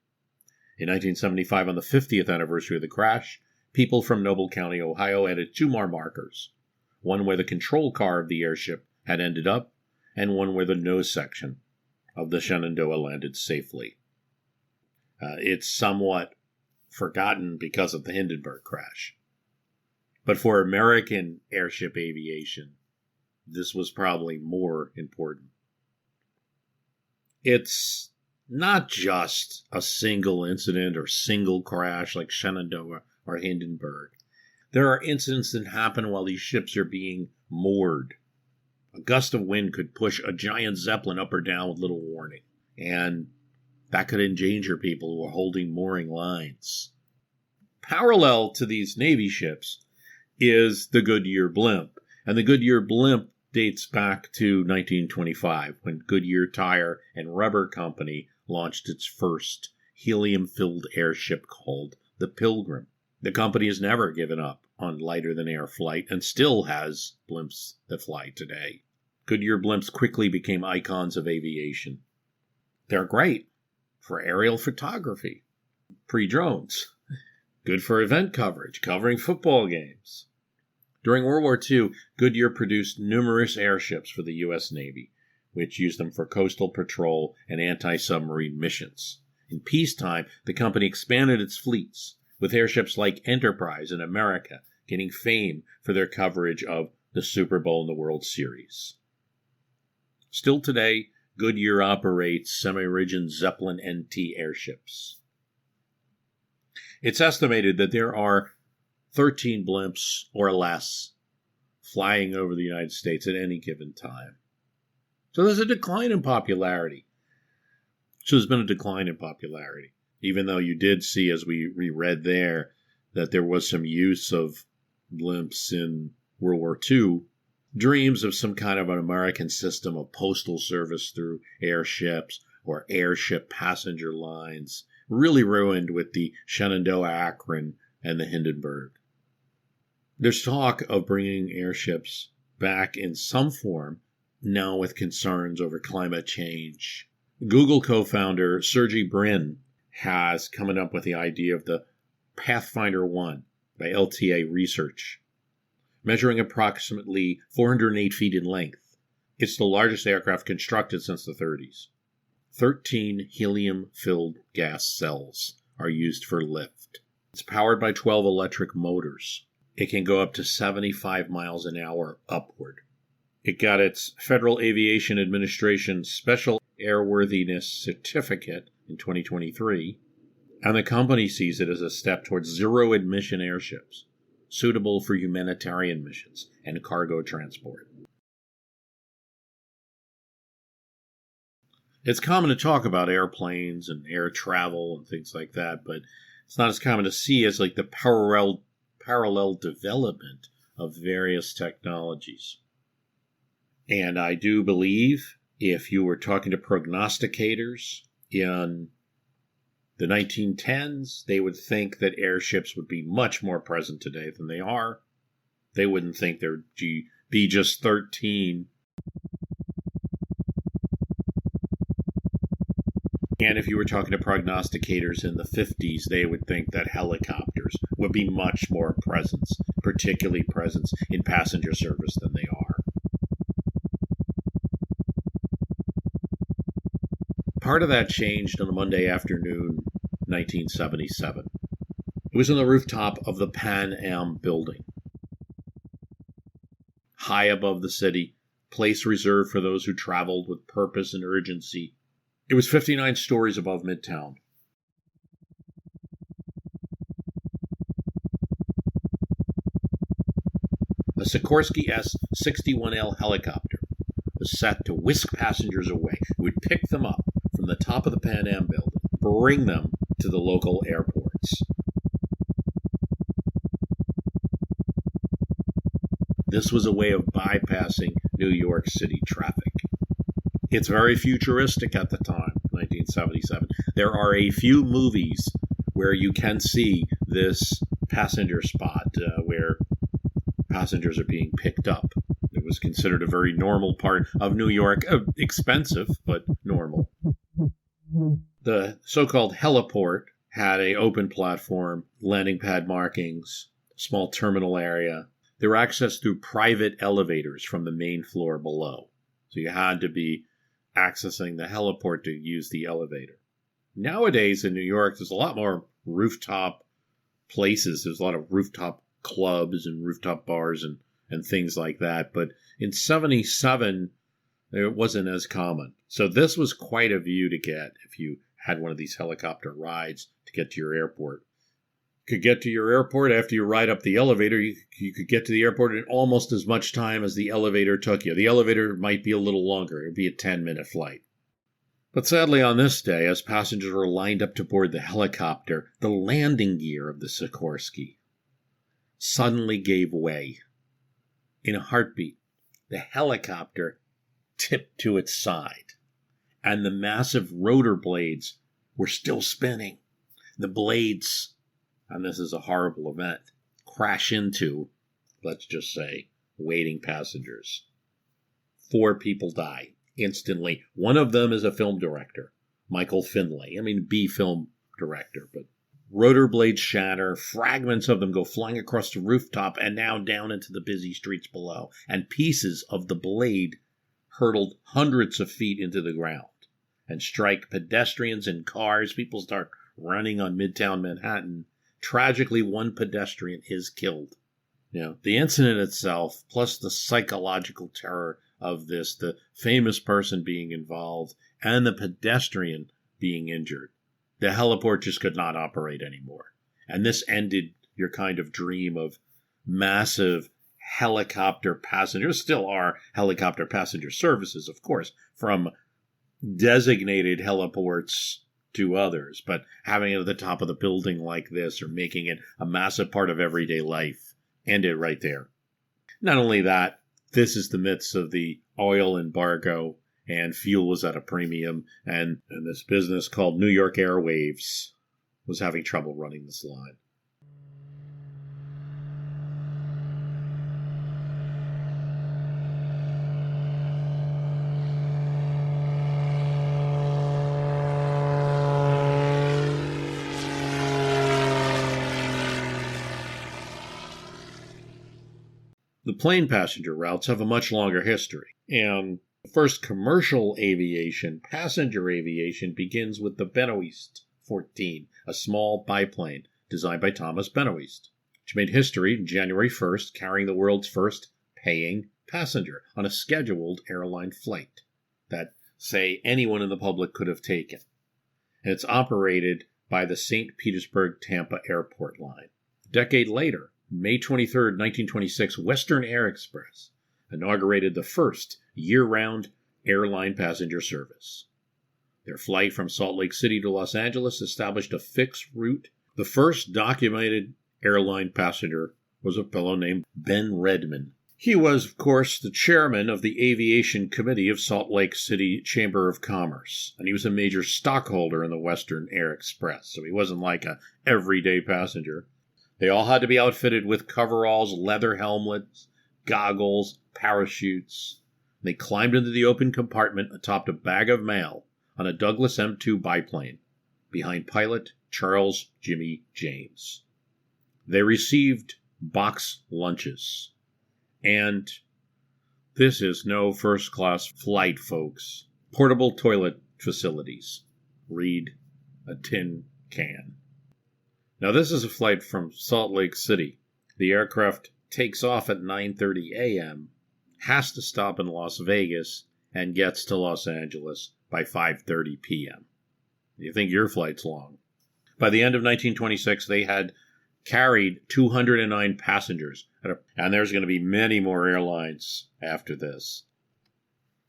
In 1975, on the 50th anniversary of the crash, people from Noble County, Ohio, added 2 more markers, one where the control car of the airship had ended up, and one where the nose section of the Shenandoah landed safely. It's somewhat forgotten because of the Hindenburg crash. But for American airship aviation, this was probably more important. It's not just a single incident or single crash like Shenandoah or Hindenburg. There are incidents that happen while these ships are being moored. A gust of wind could push a giant Zeppelin up or down with little warning, and that could endanger people who are holding mooring lines. Parallel to these Navy ships is the Goodyear blimp, and the Goodyear blimp dates back to 1925 when Goodyear Tire and Rubber Company launched its first helium-filled airship called the Pilgrim. The company has never given up on lighter-than-air flight and still has blimps that fly today. Goodyear blimps quickly became icons of aviation. They're great for aerial photography, pre-drones, good for event coverage, covering football games. During World War II, Goodyear produced numerous airships for the U.S. Navy, which used them for coastal patrol and anti-submarine missions. In peacetime, the company expanded its fleets, with airships like Enterprise in America getting fame for their coverage of the Super Bowl and the World Series. Still today, Goodyear operates semi-rigid Zeppelin NT airships. It's estimated that there are 13 blimps or less flying over the United States at any given time. So there's a decline in popularity. Even though you did see, as we reread there, that there was some use of blimps in World War II, dreams of some kind of an American system of postal service through airships or airship passenger lines really ruined with the Shenandoah Akron and the Hindenburg. There's talk of bringing airships back in some form now with concerns over climate change. Google co-founder Sergey Brin has come up with the idea of the Pathfinder 1 by LTA Research, measuring approximately 408 feet in length. It's the largest aircraft constructed since the 30s. 13 helium-filled gas cells are used for lift. It's powered by 12 electric motors. It can go up to 75 miles an hour upward. It got its Federal Aviation Administration Special Airworthiness Certificate in 2023, and the company sees it as a step towards zero-emission airships, suitable for humanitarian missions and cargo transport. It's common to talk about airplanes and air travel and things like that, but it's not as common to see as like the parallel development of various technologies. And I do believe if you were talking to prognosticators in the 1910s, they would think that airships would be much more present today than they are. They wouldn't think there'd be just 13. And if you were talking to prognosticators in the 50s, they would think that helicopters would be much more presence, particularly presence in passenger service than they are. Part of that changed on a Monday afternoon, 1977. It was on the rooftop of the Pan Am building, high above the city, place reserved for those who traveled with purpose and urgency. It was 59 stories above Midtown. A Sikorsky S-61L helicopter was set to whisk passengers away. It would pick them up from the top of the Pan Am building, bring them to the local airports. This was a way of bypassing New York City traffic. It's very futuristic at the time, 1977. There are a few movies where you can see this passenger spot where passengers are being picked up. It was considered a very normal part of New York, expensive, but normal. The so-called heliport had an open platform, landing pad markings, small terminal area. They were accessed through private elevators from the main floor below. So you had to be accessing the heliport to use the elevator. Nowadays in New York, there's a lot more rooftop places. There's a lot of rooftop clubs and rooftop bars and things like that. But in 77, it wasn't as common. So this was quite a view to get if you had one of these helicopter rides to get to your airport. You could get to your airport after you ride up the elevator. You could get to the airport in almost as much time as the elevator took you. The elevator might be a little longer. It would be a 10-minute flight. But sadly on this day, as passengers were lined up to board the helicopter, the landing gear of the Sikorsky suddenly gave way. In a heartbeat, the helicopter tipped to its side, and the massive rotor blades were still spinning. The blades, and this is a horrible event, crash into, let's just say, waiting passengers. 4 people die instantly. One of them is a film director, Michael Finlay. B film director, but rotor blades shatter, fragments of them go flying across the rooftop and now down into the busy streets below, and pieces of the blade hurtled hundreds of feet into the ground and strike pedestrians and cars. People start running on Midtown Manhattan. Tragically, one pedestrian is killed. The incident itself, plus the psychological terror of this, the famous person being involved, and the pedestrian being injured. The heliport just could not operate anymore. And this ended your kind of dream of massive helicopter passengers. Still are helicopter passenger services, of course, from designated heliports to others. But having it at the top of the building like this, or making it a massive part of everyday life, ended right there. Not only that, this is the midst of the oil embargo, and fuel was at a premium, and this business called New York Airwaves was having trouble running this line. The plane passenger routes have a much longer history, and First commercial aviation, passenger aviation, begins with the Benoist 14, a small biplane designed by Thomas Benoist, which made history January 1st, carrying the world's first paying passenger on a scheduled airline flight that, say, anyone in the public could have taken. And it's operated by the St. Petersburg-Tampa Airport line. A decade later, May 23, 1926, Western Air Express inaugurated the first year-round airline passenger service. Their flight from Salt Lake City to Los Angeles established a fixed route. The first documented airline passenger was a fellow named Ben Redman. He was, of course, the chairman of the Aviation Committee of Salt Lake City Chamber of Commerce, and he was a major stockholder in the Western Air Express, so he wasn't like a everyday passenger. They all had to be outfitted with coveralls, leather helmets, goggles, parachutes. They climbed into the open compartment atop a bag of mail on a Douglas M2 biplane, behind pilot Charles Jimmy James. They received box lunches. And this is no first-class flight, folks. Portable toilet facilities. Read a tin can. Now, this is a flight from Salt Lake City. The aircraft takes off at 9:30 a.m., has to stop in Las Vegas, and gets to Los Angeles by 5:30 p.m. You think your flight's long. By the end of 1926, they had carried 209 passengers, and there's going to be many more airlines after this.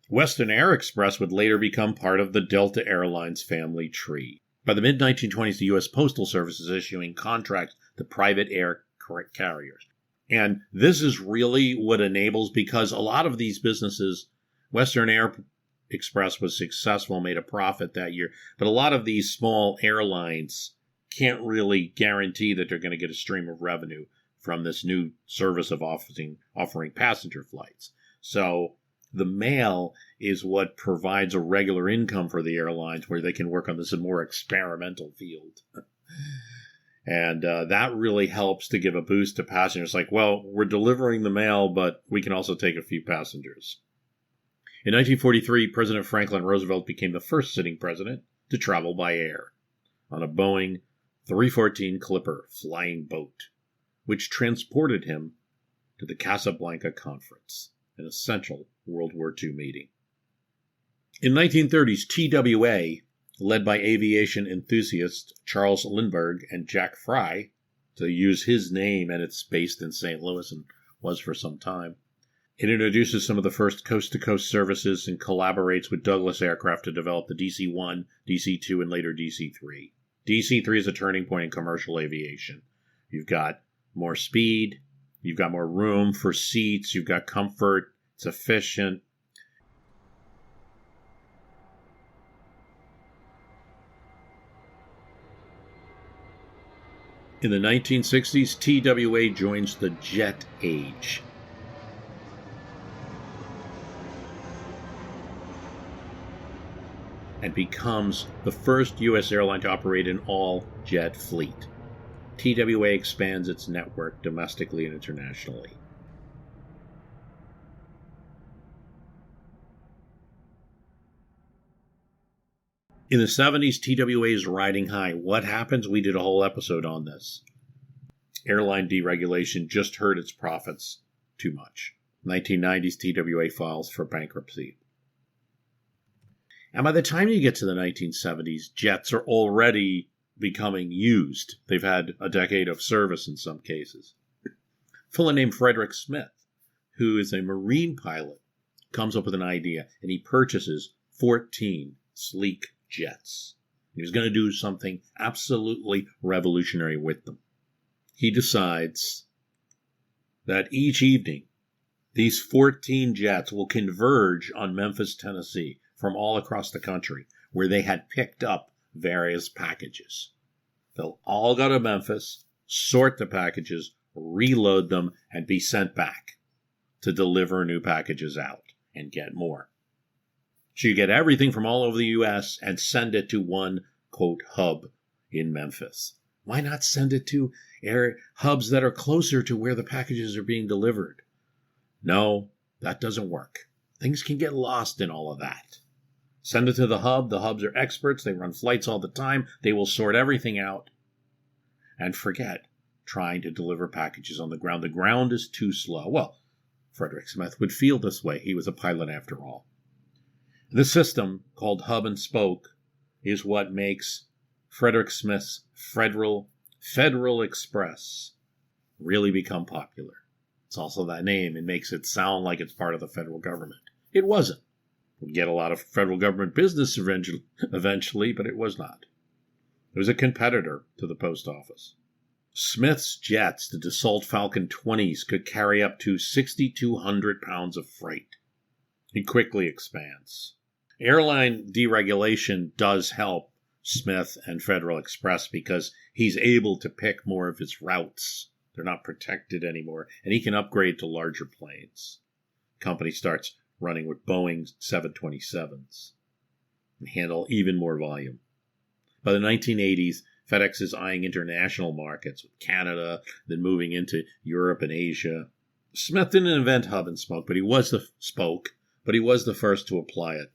Western Air Express would later become part of the Delta Airlines family tree. By the mid-1920s, the U.S. Postal Service is issuing contracts to private air carriers. And this is really what enables, because a lot of these businesses, Western Air Express was successful, made a profit that year, but a lot of these small airlines can't really guarantee that they're going to get a stream of revenue from this new service of offering passenger flights. So the mail is what provides a regular income for the airlines, where they can work on this more experimental field. And that really helps to give a boost to passengers. Like, well, we're delivering the mail, but we can also take a few passengers. In 1943, President Franklin Roosevelt became the first sitting president to travel by air on a Boeing 314 Clipper flying boat, which transported him to the Casablanca Conference, an essential World War II meeting. In 1930s, TWA, led by aviation enthusiasts Charles Lindbergh and Jack Fry, to use his name, and it's based in St. Louis and was for some time, it introduces some of the first coast-to-coast services and collaborates with Douglas Aircraft to develop the DC-1, DC-2, and later DC-3. DC-3 is a turning point in commercial aviation. You've got more speed, you've got more room for seats, you've got comfort, it's efficient. In the 1960s, TWA joins the jet age. And becomes the first U.S. airline to operate an all-jet fleet. TWA expands its network domestically and internationally. In the 70s, TWA is riding high. What happens? We did a whole episode on this. Airline deregulation just hurt its profits too much. 1990s, TWA files for bankruptcy. And by the time you get to the 1970s, jets are already becoming used. They've had a decade of service in some cases. A fellow named Frederick Smith, who is a Marine pilot, comes up with an idea, and he purchases 14 sleek jets. He was going to do something absolutely revolutionary with them. He decides that each evening, these 14 jets will converge on Memphis, Tennessee, from all across the country, where they had picked up various packages. They'll all go to Memphis, sort the packages, reload them, and be sent back to deliver new packages out and get more. So you get everything from all over the U.S. and send it to one, quote, hub in Memphis. Why not send it to hubs that are closer to where the packages are being delivered? No, that doesn't work. things can get lost in all of that. Send it to the hub. The hubs are experts. They run flights all the time. They will sort everything out. And forget trying to deliver packages on the ground. The ground is too slow. Well, Frederick Smith would feel this way. He was a pilot after all. This system, called hub and spoke, is what makes Frederick Smith's Federal Express really become popular. It's also that name. It makes it sound like it's part of the federal government. It wasn't. We'd get a lot of federal government business eventually, but it was not. It was a competitor to the post office. Smith's jets, the Dassault Falcon 20s, could carry up to 6,200 pounds of freight. It quickly expands. Airline deregulation does help Smith and Federal Express because he's able to pick more of his routes. They're not protected anymore, and he can upgrade to larger planes. The company starts running with Boeing 727s and handle even more volume. By the 1980s, FedEx is eyeing international markets with Canada, then moving into Europe and Asia. Smith didn't invent hub and spoke, but he was the first to apply it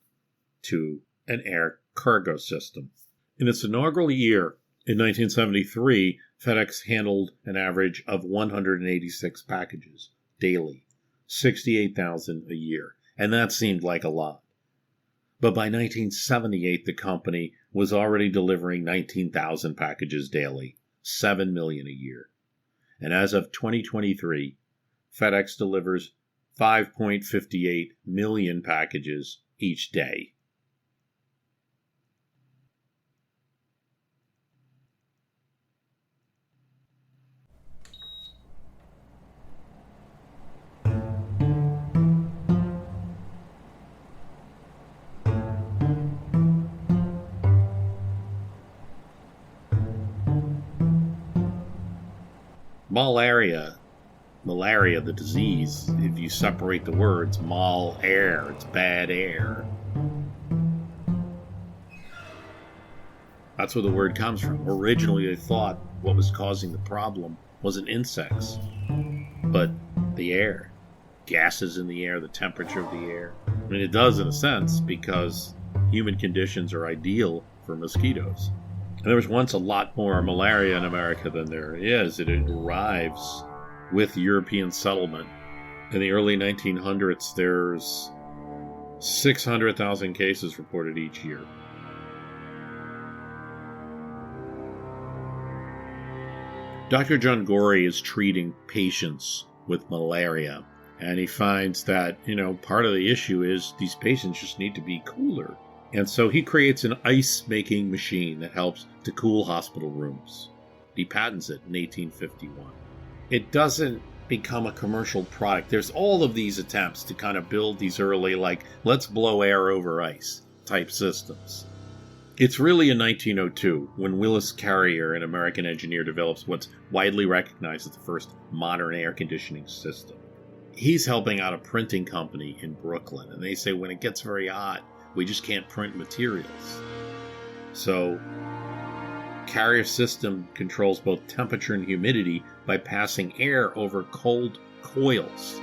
to an air cargo system. In its inaugural year, in 1973, FedEx handled an average of 186 packages daily, 68,000 a year, and that seemed like a lot. But by 1978, the company was already delivering 19,000 packages daily, 7 million a year. And as of 2023, FedEx delivers 5.58 million packages each day. Malaria, the disease, if you separate the words, mal air, it's bad air. That's where the word comes from. Originally, they thought what was causing the problem wasn't insects, but the air. Gases in the air, the temperature of the air. I mean, it does in a sense because human conditions are ideal for mosquitoes. And there was once a lot more malaria in America than there is. It arrives with European settlement. In the early 1900s, there's 600,000 cases reported each year. Dr. John Gorey is treating patients with malaria, and he finds that, part of the issue is these patients just need to be cooler. And so he creates an ice-making machine that helps to cool hospital rooms. He patents it in 1851. It doesn't become a commercial product. There's all of these attempts to kind of build these early, let's blow air over ice type systems. It's really in 1902 when Willis Carrier, an American engineer, develops what's widely recognized as the first modern air conditioning system. He's helping out a printing company in Brooklyn, and they say when it gets very hot, we just can't print materials. So, Carrier's system controls both temperature and humidity by passing air over cold coils.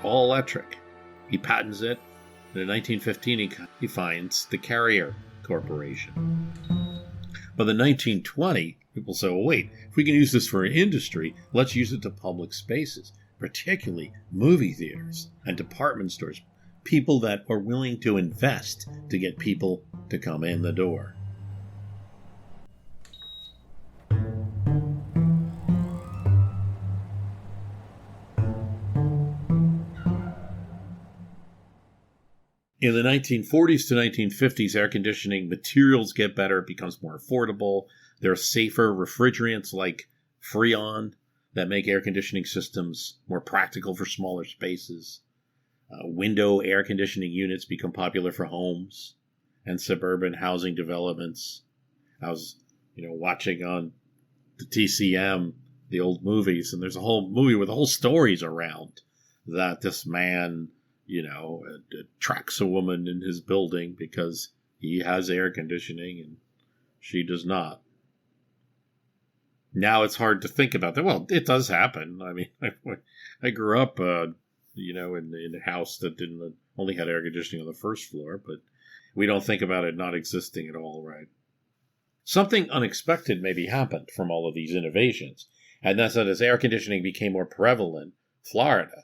All electric. He patents it, and in 1915 he finds the Carrier Corporation. By the 1920, people say, well, wait, if we can use this for an industry, let's use it to public spaces, particularly movie theaters and department stores. People that are willing to invest to get people to come in the door. In the 1940s to 1950s, air conditioning materials get better, it becomes more affordable. There are safer refrigerants like Freon that make air conditioning systems more practical for smaller spaces. Window air conditioning units become popular for homes and suburban housing developments. I was, watching on the TCM, the old movies, and there's a whole movie with the whole stories around that this man, attracts a woman in his building because he has air conditioning and she does not. Now it's hard to think about that. Well, it does happen. I mean, I grew up, in a house that only had air conditioning on the first floor, but we don't think about it not existing at all, right? Something unexpected maybe happened from all of these innovations, and that's that as air conditioning became more prevalent, Florida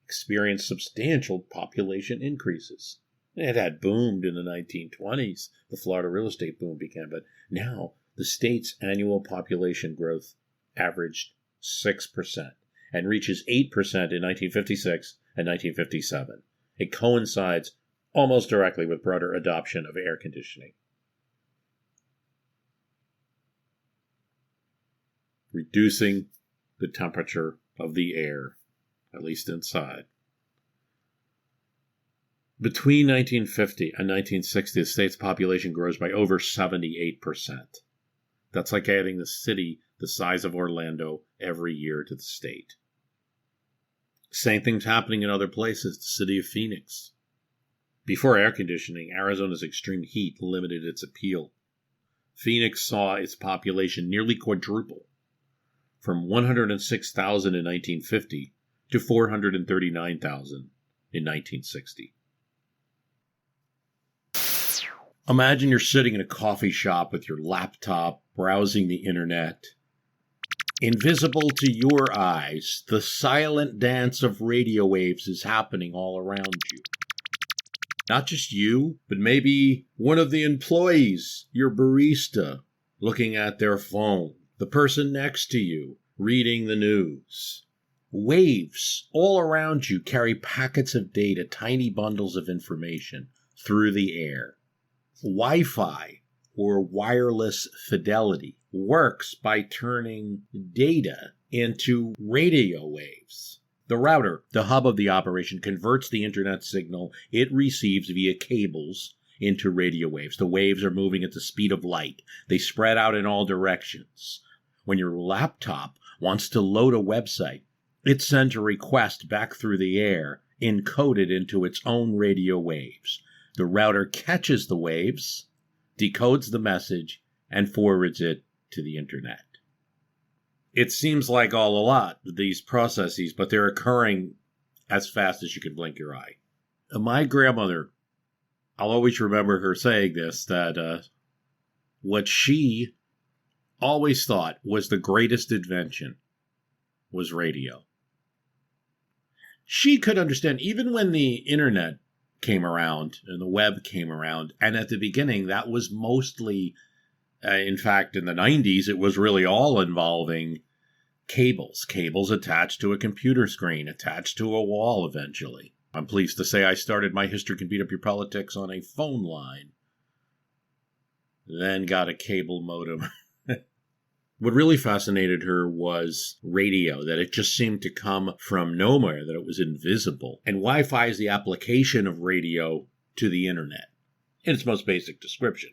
experienced substantial population increases. It had boomed in the 1920s. The Florida real estate boom began, but now the state's annual population growth averaged 6% and reaches 8% in 1956 and 1957. It coincides almost directly with broader adoption of air conditioning. Reducing the temperature of the air, at least inside. Between 1950 and 1960, the state's population grows by over 78%. That's like adding the city the size of Orlando every year to the state. Same thing's happening in other places, the city of Phoenix. Before air conditioning, Arizona's extreme heat limited its appeal. Phoenix saw its population nearly quadruple, from 106,000 in 1950 to 439,000 in 1960. Imagine you're sitting in a coffee shop with your laptop, browsing the internet. Invisible to your eyes, the silent dance of radio waves is happening all around you. Not just you, but maybe one of the employees, your barista, looking at their phone, the person next to you, reading the news. Waves all around you carry packets of data, tiny bundles of information, through the air. Wi-Fi, or wireless fidelity, works by turning data into radio waves. The router, the hub of the operation, converts the internet signal it receives via cables into radio waves. The waves are moving at the speed of light. They spread out in all directions. When your laptop wants to load a website, it sends a request back through the air, encoded into its own radio waves. The router catches the waves, decodes the message, and forwards it to the internet. It seems like a lot, these processes, but they're occurring as fast as you can blink your eye. My grandmother, I'll always remember her saying this, that what she always thought was the greatest invention was radio. She could understand, even when the internet came around and the web came around, and at the beginning that was mostly, in fact in the 90s, it was really all involving cables attached to a computer screen, attached to a wall eventually. I'm pleased to say I started my History Can Beat Up Your Politics on a phone line, then got a cable modem. What really fascinated her was radio, that it just seemed to come from nowhere, that it was invisible. And Wi-Fi is the application of radio to the internet, in its most basic description.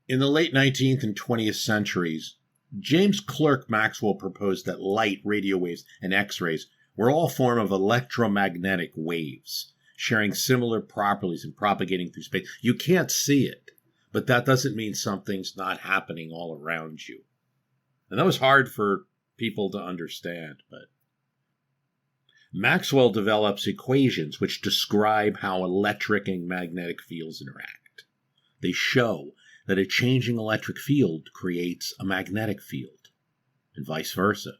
In the late 19th and 20th centuries, James Clerk Maxwell proposed that light, radio waves, and X-rays were all form of electromagnetic waves, sharing similar properties and propagating through space. You can't see it, but that doesn't mean something's not happening all around you. And that was hard for people to understand, but Maxwell develops equations which describe how electric and magnetic fields interact. They show that a changing electric field creates a magnetic field, and vice versa.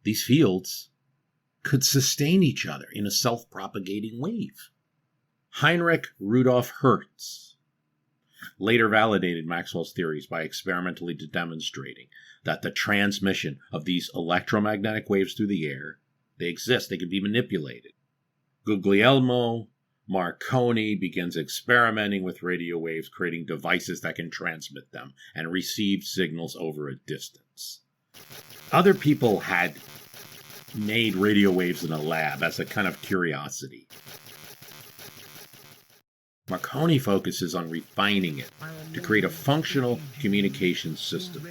These fields could sustain each other in a self-propagating wave. Heinrich Rudolf Hertz later validated Maxwell's theories by experimentally demonstrating that the transmission of these electromagnetic waves through the air, they exist, they can be manipulated. Guglielmo Marconi begins experimenting with radio waves, creating devices that can transmit them and receive signals over a distance. Other people had made radio waves in a lab as a kind of curiosity. Marconi focuses on refining it to create a functional communications system.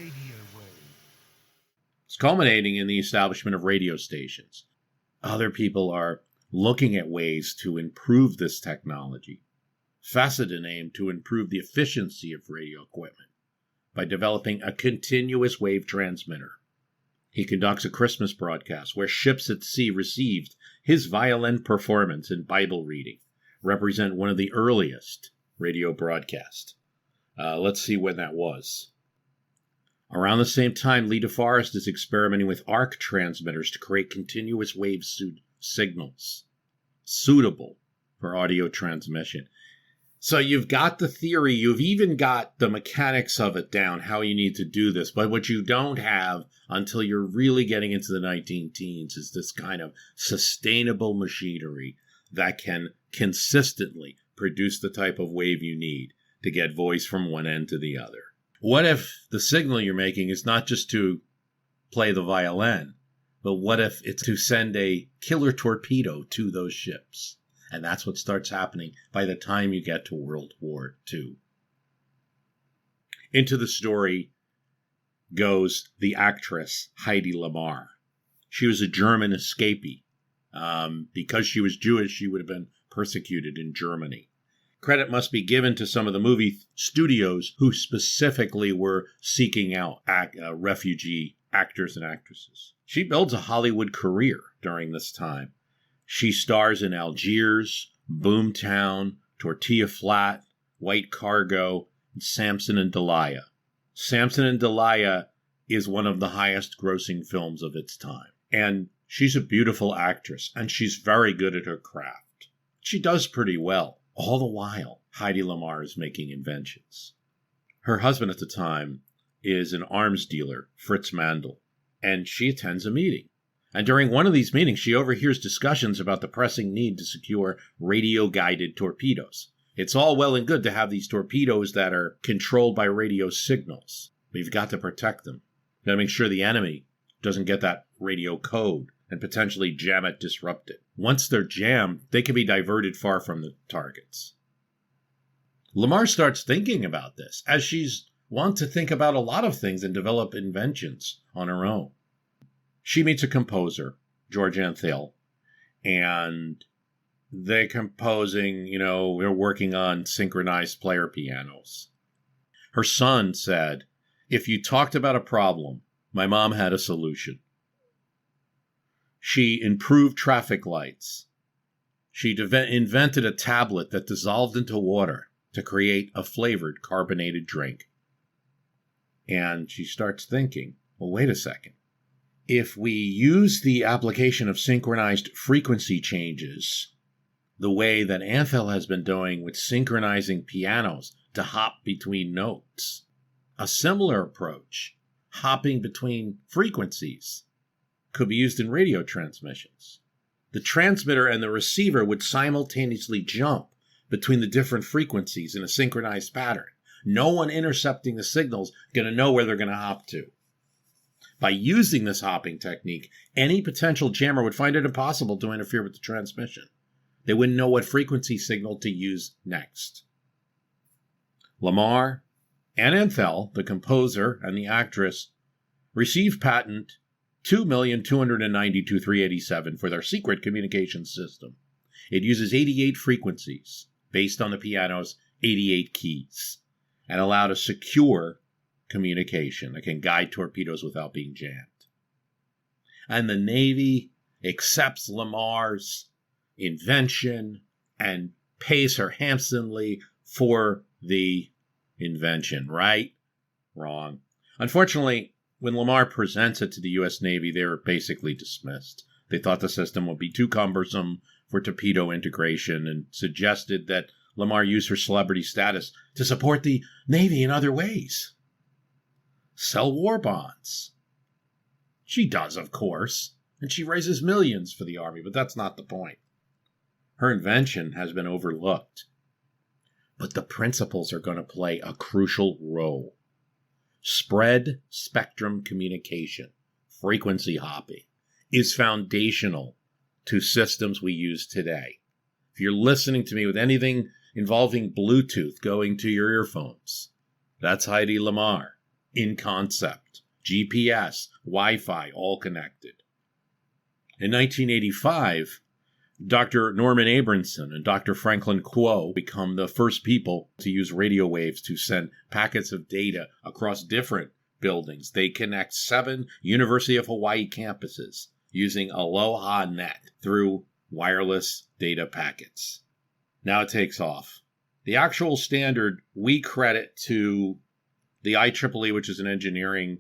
It's culminating in the establishment of radio stations. Other people are looking at ways to improve this technology. Fessenden aimed to improve the efficiency of radio equipment by developing a continuous wave transmitter. He conducts a Christmas broadcast where ships at sea received His violin performance and Bible reading represent one of the earliest radio broadcasts. Let's see when that was. Around the same time, Lee DeForest is experimenting with arc transmitters to create continuous wave signals suitable for audio transmission. So you've got the theory, you've even got the mechanics of it down, how you need to do this. But what you don't have until you're really getting into the 19-teens is this kind of sustainable machinery that can consistently produce the type of wave you need to get voice from one end to the other. What if the signal you're making is not just to play the violin, but what if it's to send a killer torpedo to those ships? And that's what starts happening by the time you get to World War II. Into the story goes the actress Heidi Lamar. She was a German escapee. Because she was Jewish, she would have been persecuted in Germany. Credit must be given to some of the movie studios who specifically were seeking out refugee actors and actresses. She builds a Hollywood career during this time. She stars in Algiers, Boomtown, Tortilla Flat, White Cargo, and Samson and Delilah. Samson and Delilah is one of the highest grossing films of its time. And she's a beautiful actress, and she's very good at her craft. She does pretty well. All the while, Heidi Lamar is making inventions. Her husband at the time is an arms dealer, Fritz Mandel, and she attends a meeting. And during one of these meetings, she overhears discussions about the pressing need to secure radio-guided torpedoes. It's all well and good to have these torpedoes that are controlled by radio signals. But you've got to protect them. You've got to make sure the enemy doesn't get that radio code and potentially jam it, disrupt it. Once they're jammed, they can be diverted far from the targets. Lamar starts thinking about this, as she's wont to think about a lot of things and develop inventions on her own. She meets a composer, George Antheil, and they're composing, they're working on synchronized player pianos. Her son said, "If you talked about a problem, my mom had a solution." She improved traffic lights. She invented a tablet that dissolved into water to create a flavored carbonated drink. And she starts thinking, well, wait a second. If we use the application of synchronized frequency changes the way that Antheil has been doing with synchronizing pianos to hop between notes, a similar approach, hopping between frequencies, could be used in radio transmissions. The transmitter and the receiver would simultaneously jump between the different frequencies in a synchronized pattern. No one intercepting the signal's going to know where they're going to hop to. By using this hopping technique, any potential jammer would find it impossible to interfere with the transmission. They wouldn't know what frequency signal to use next. Lamar and Antheil, the composer and the actress, received patent 2,292,387 for their secret communication system. It uses 88 frequencies based on the piano's 88 keys and allowed a secure communication that can guide torpedoes without being jammed. And the Navy accepts Lamar's invention and pays her handsomely for the invention, right? Wrong. Unfortunately, when Lamar presents it to the U.S. Navy, they were basically dismissed. They thought the system would be too cumbersome for torpedo integration and suggested that Lamar use her celebrity status to support the Navy in other ways. Sell war bonds. She does, of course, and she raises millions for the Army, but that's not the point. Her invention has been overlooked. But the principles are going to play a crucial role. Spread spectrum communication, frequency hopping, is foundational to systems we use today. If you're listening to me with anything involving Bluetooth going to your earphones, that's Heidi Lamar. In concept, GPS, Wi-Fi, all connected. In 1985, Dr. Norman Abramson and Dr. Franklin Kuo become the first people to use radio waves to send packets of data across different buildings. They connect 7 University of Hawaii campuses using Aloha Net through wireless data packets. Now it takes off. The actual standard we credit to the IEEE, which is an engineering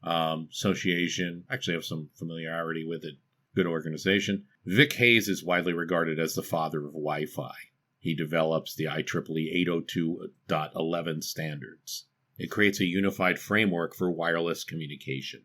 association. Actually, I have some familiarity with it. Good organization. Vic Hayes is widely regarded as the father of Wi-Fi. He develops the IEEE 802.11 standards. It creates a unified framework for wireless communication.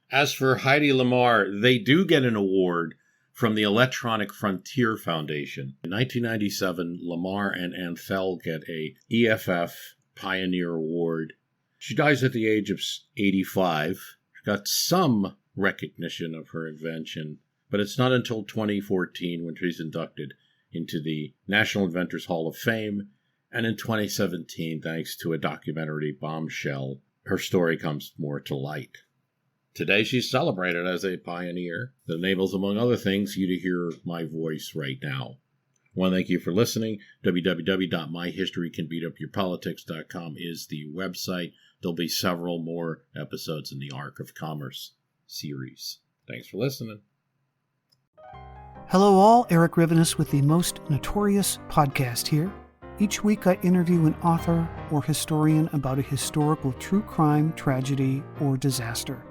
As for Heidi Lamar, they do get an award from the Electronic Frontier Foundation. In 1997, Lamar and Anthel get a EFF Pioneer Award. She dies at the age of 85. She got some recognition of her invention, but it's not until 2014 when she's inducted into the National Inventors Hall of Fame, and in 2017, thanks to a documentary, Bombshell, her story comes more to light. Today, she's celebrated as a pioneer that enables, among other things, you to hear my voice right now. I want to thank you for listening. www.myhistorycanbeatupyourpolitics.com is the website. There'll be several more episodes in the Ark of Commerce series. Thanks for listening. Hello all, Eric Rivenes with the Most Notorious podcast here. Each week I interview an author or historian about a historical true crime, tragedy, or disaster.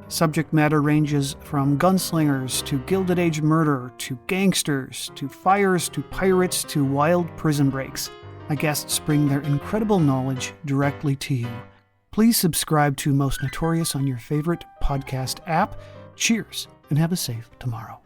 Subject matter ranges from gunslingers to Gilded Age murder to gangsters to fires to pirates to wild prison breaks. My guests bring their incredible knowledge directly to you. Please subscribe to Most Notorious on your favorite podcast app. Cheers, and have a safe tomorrow.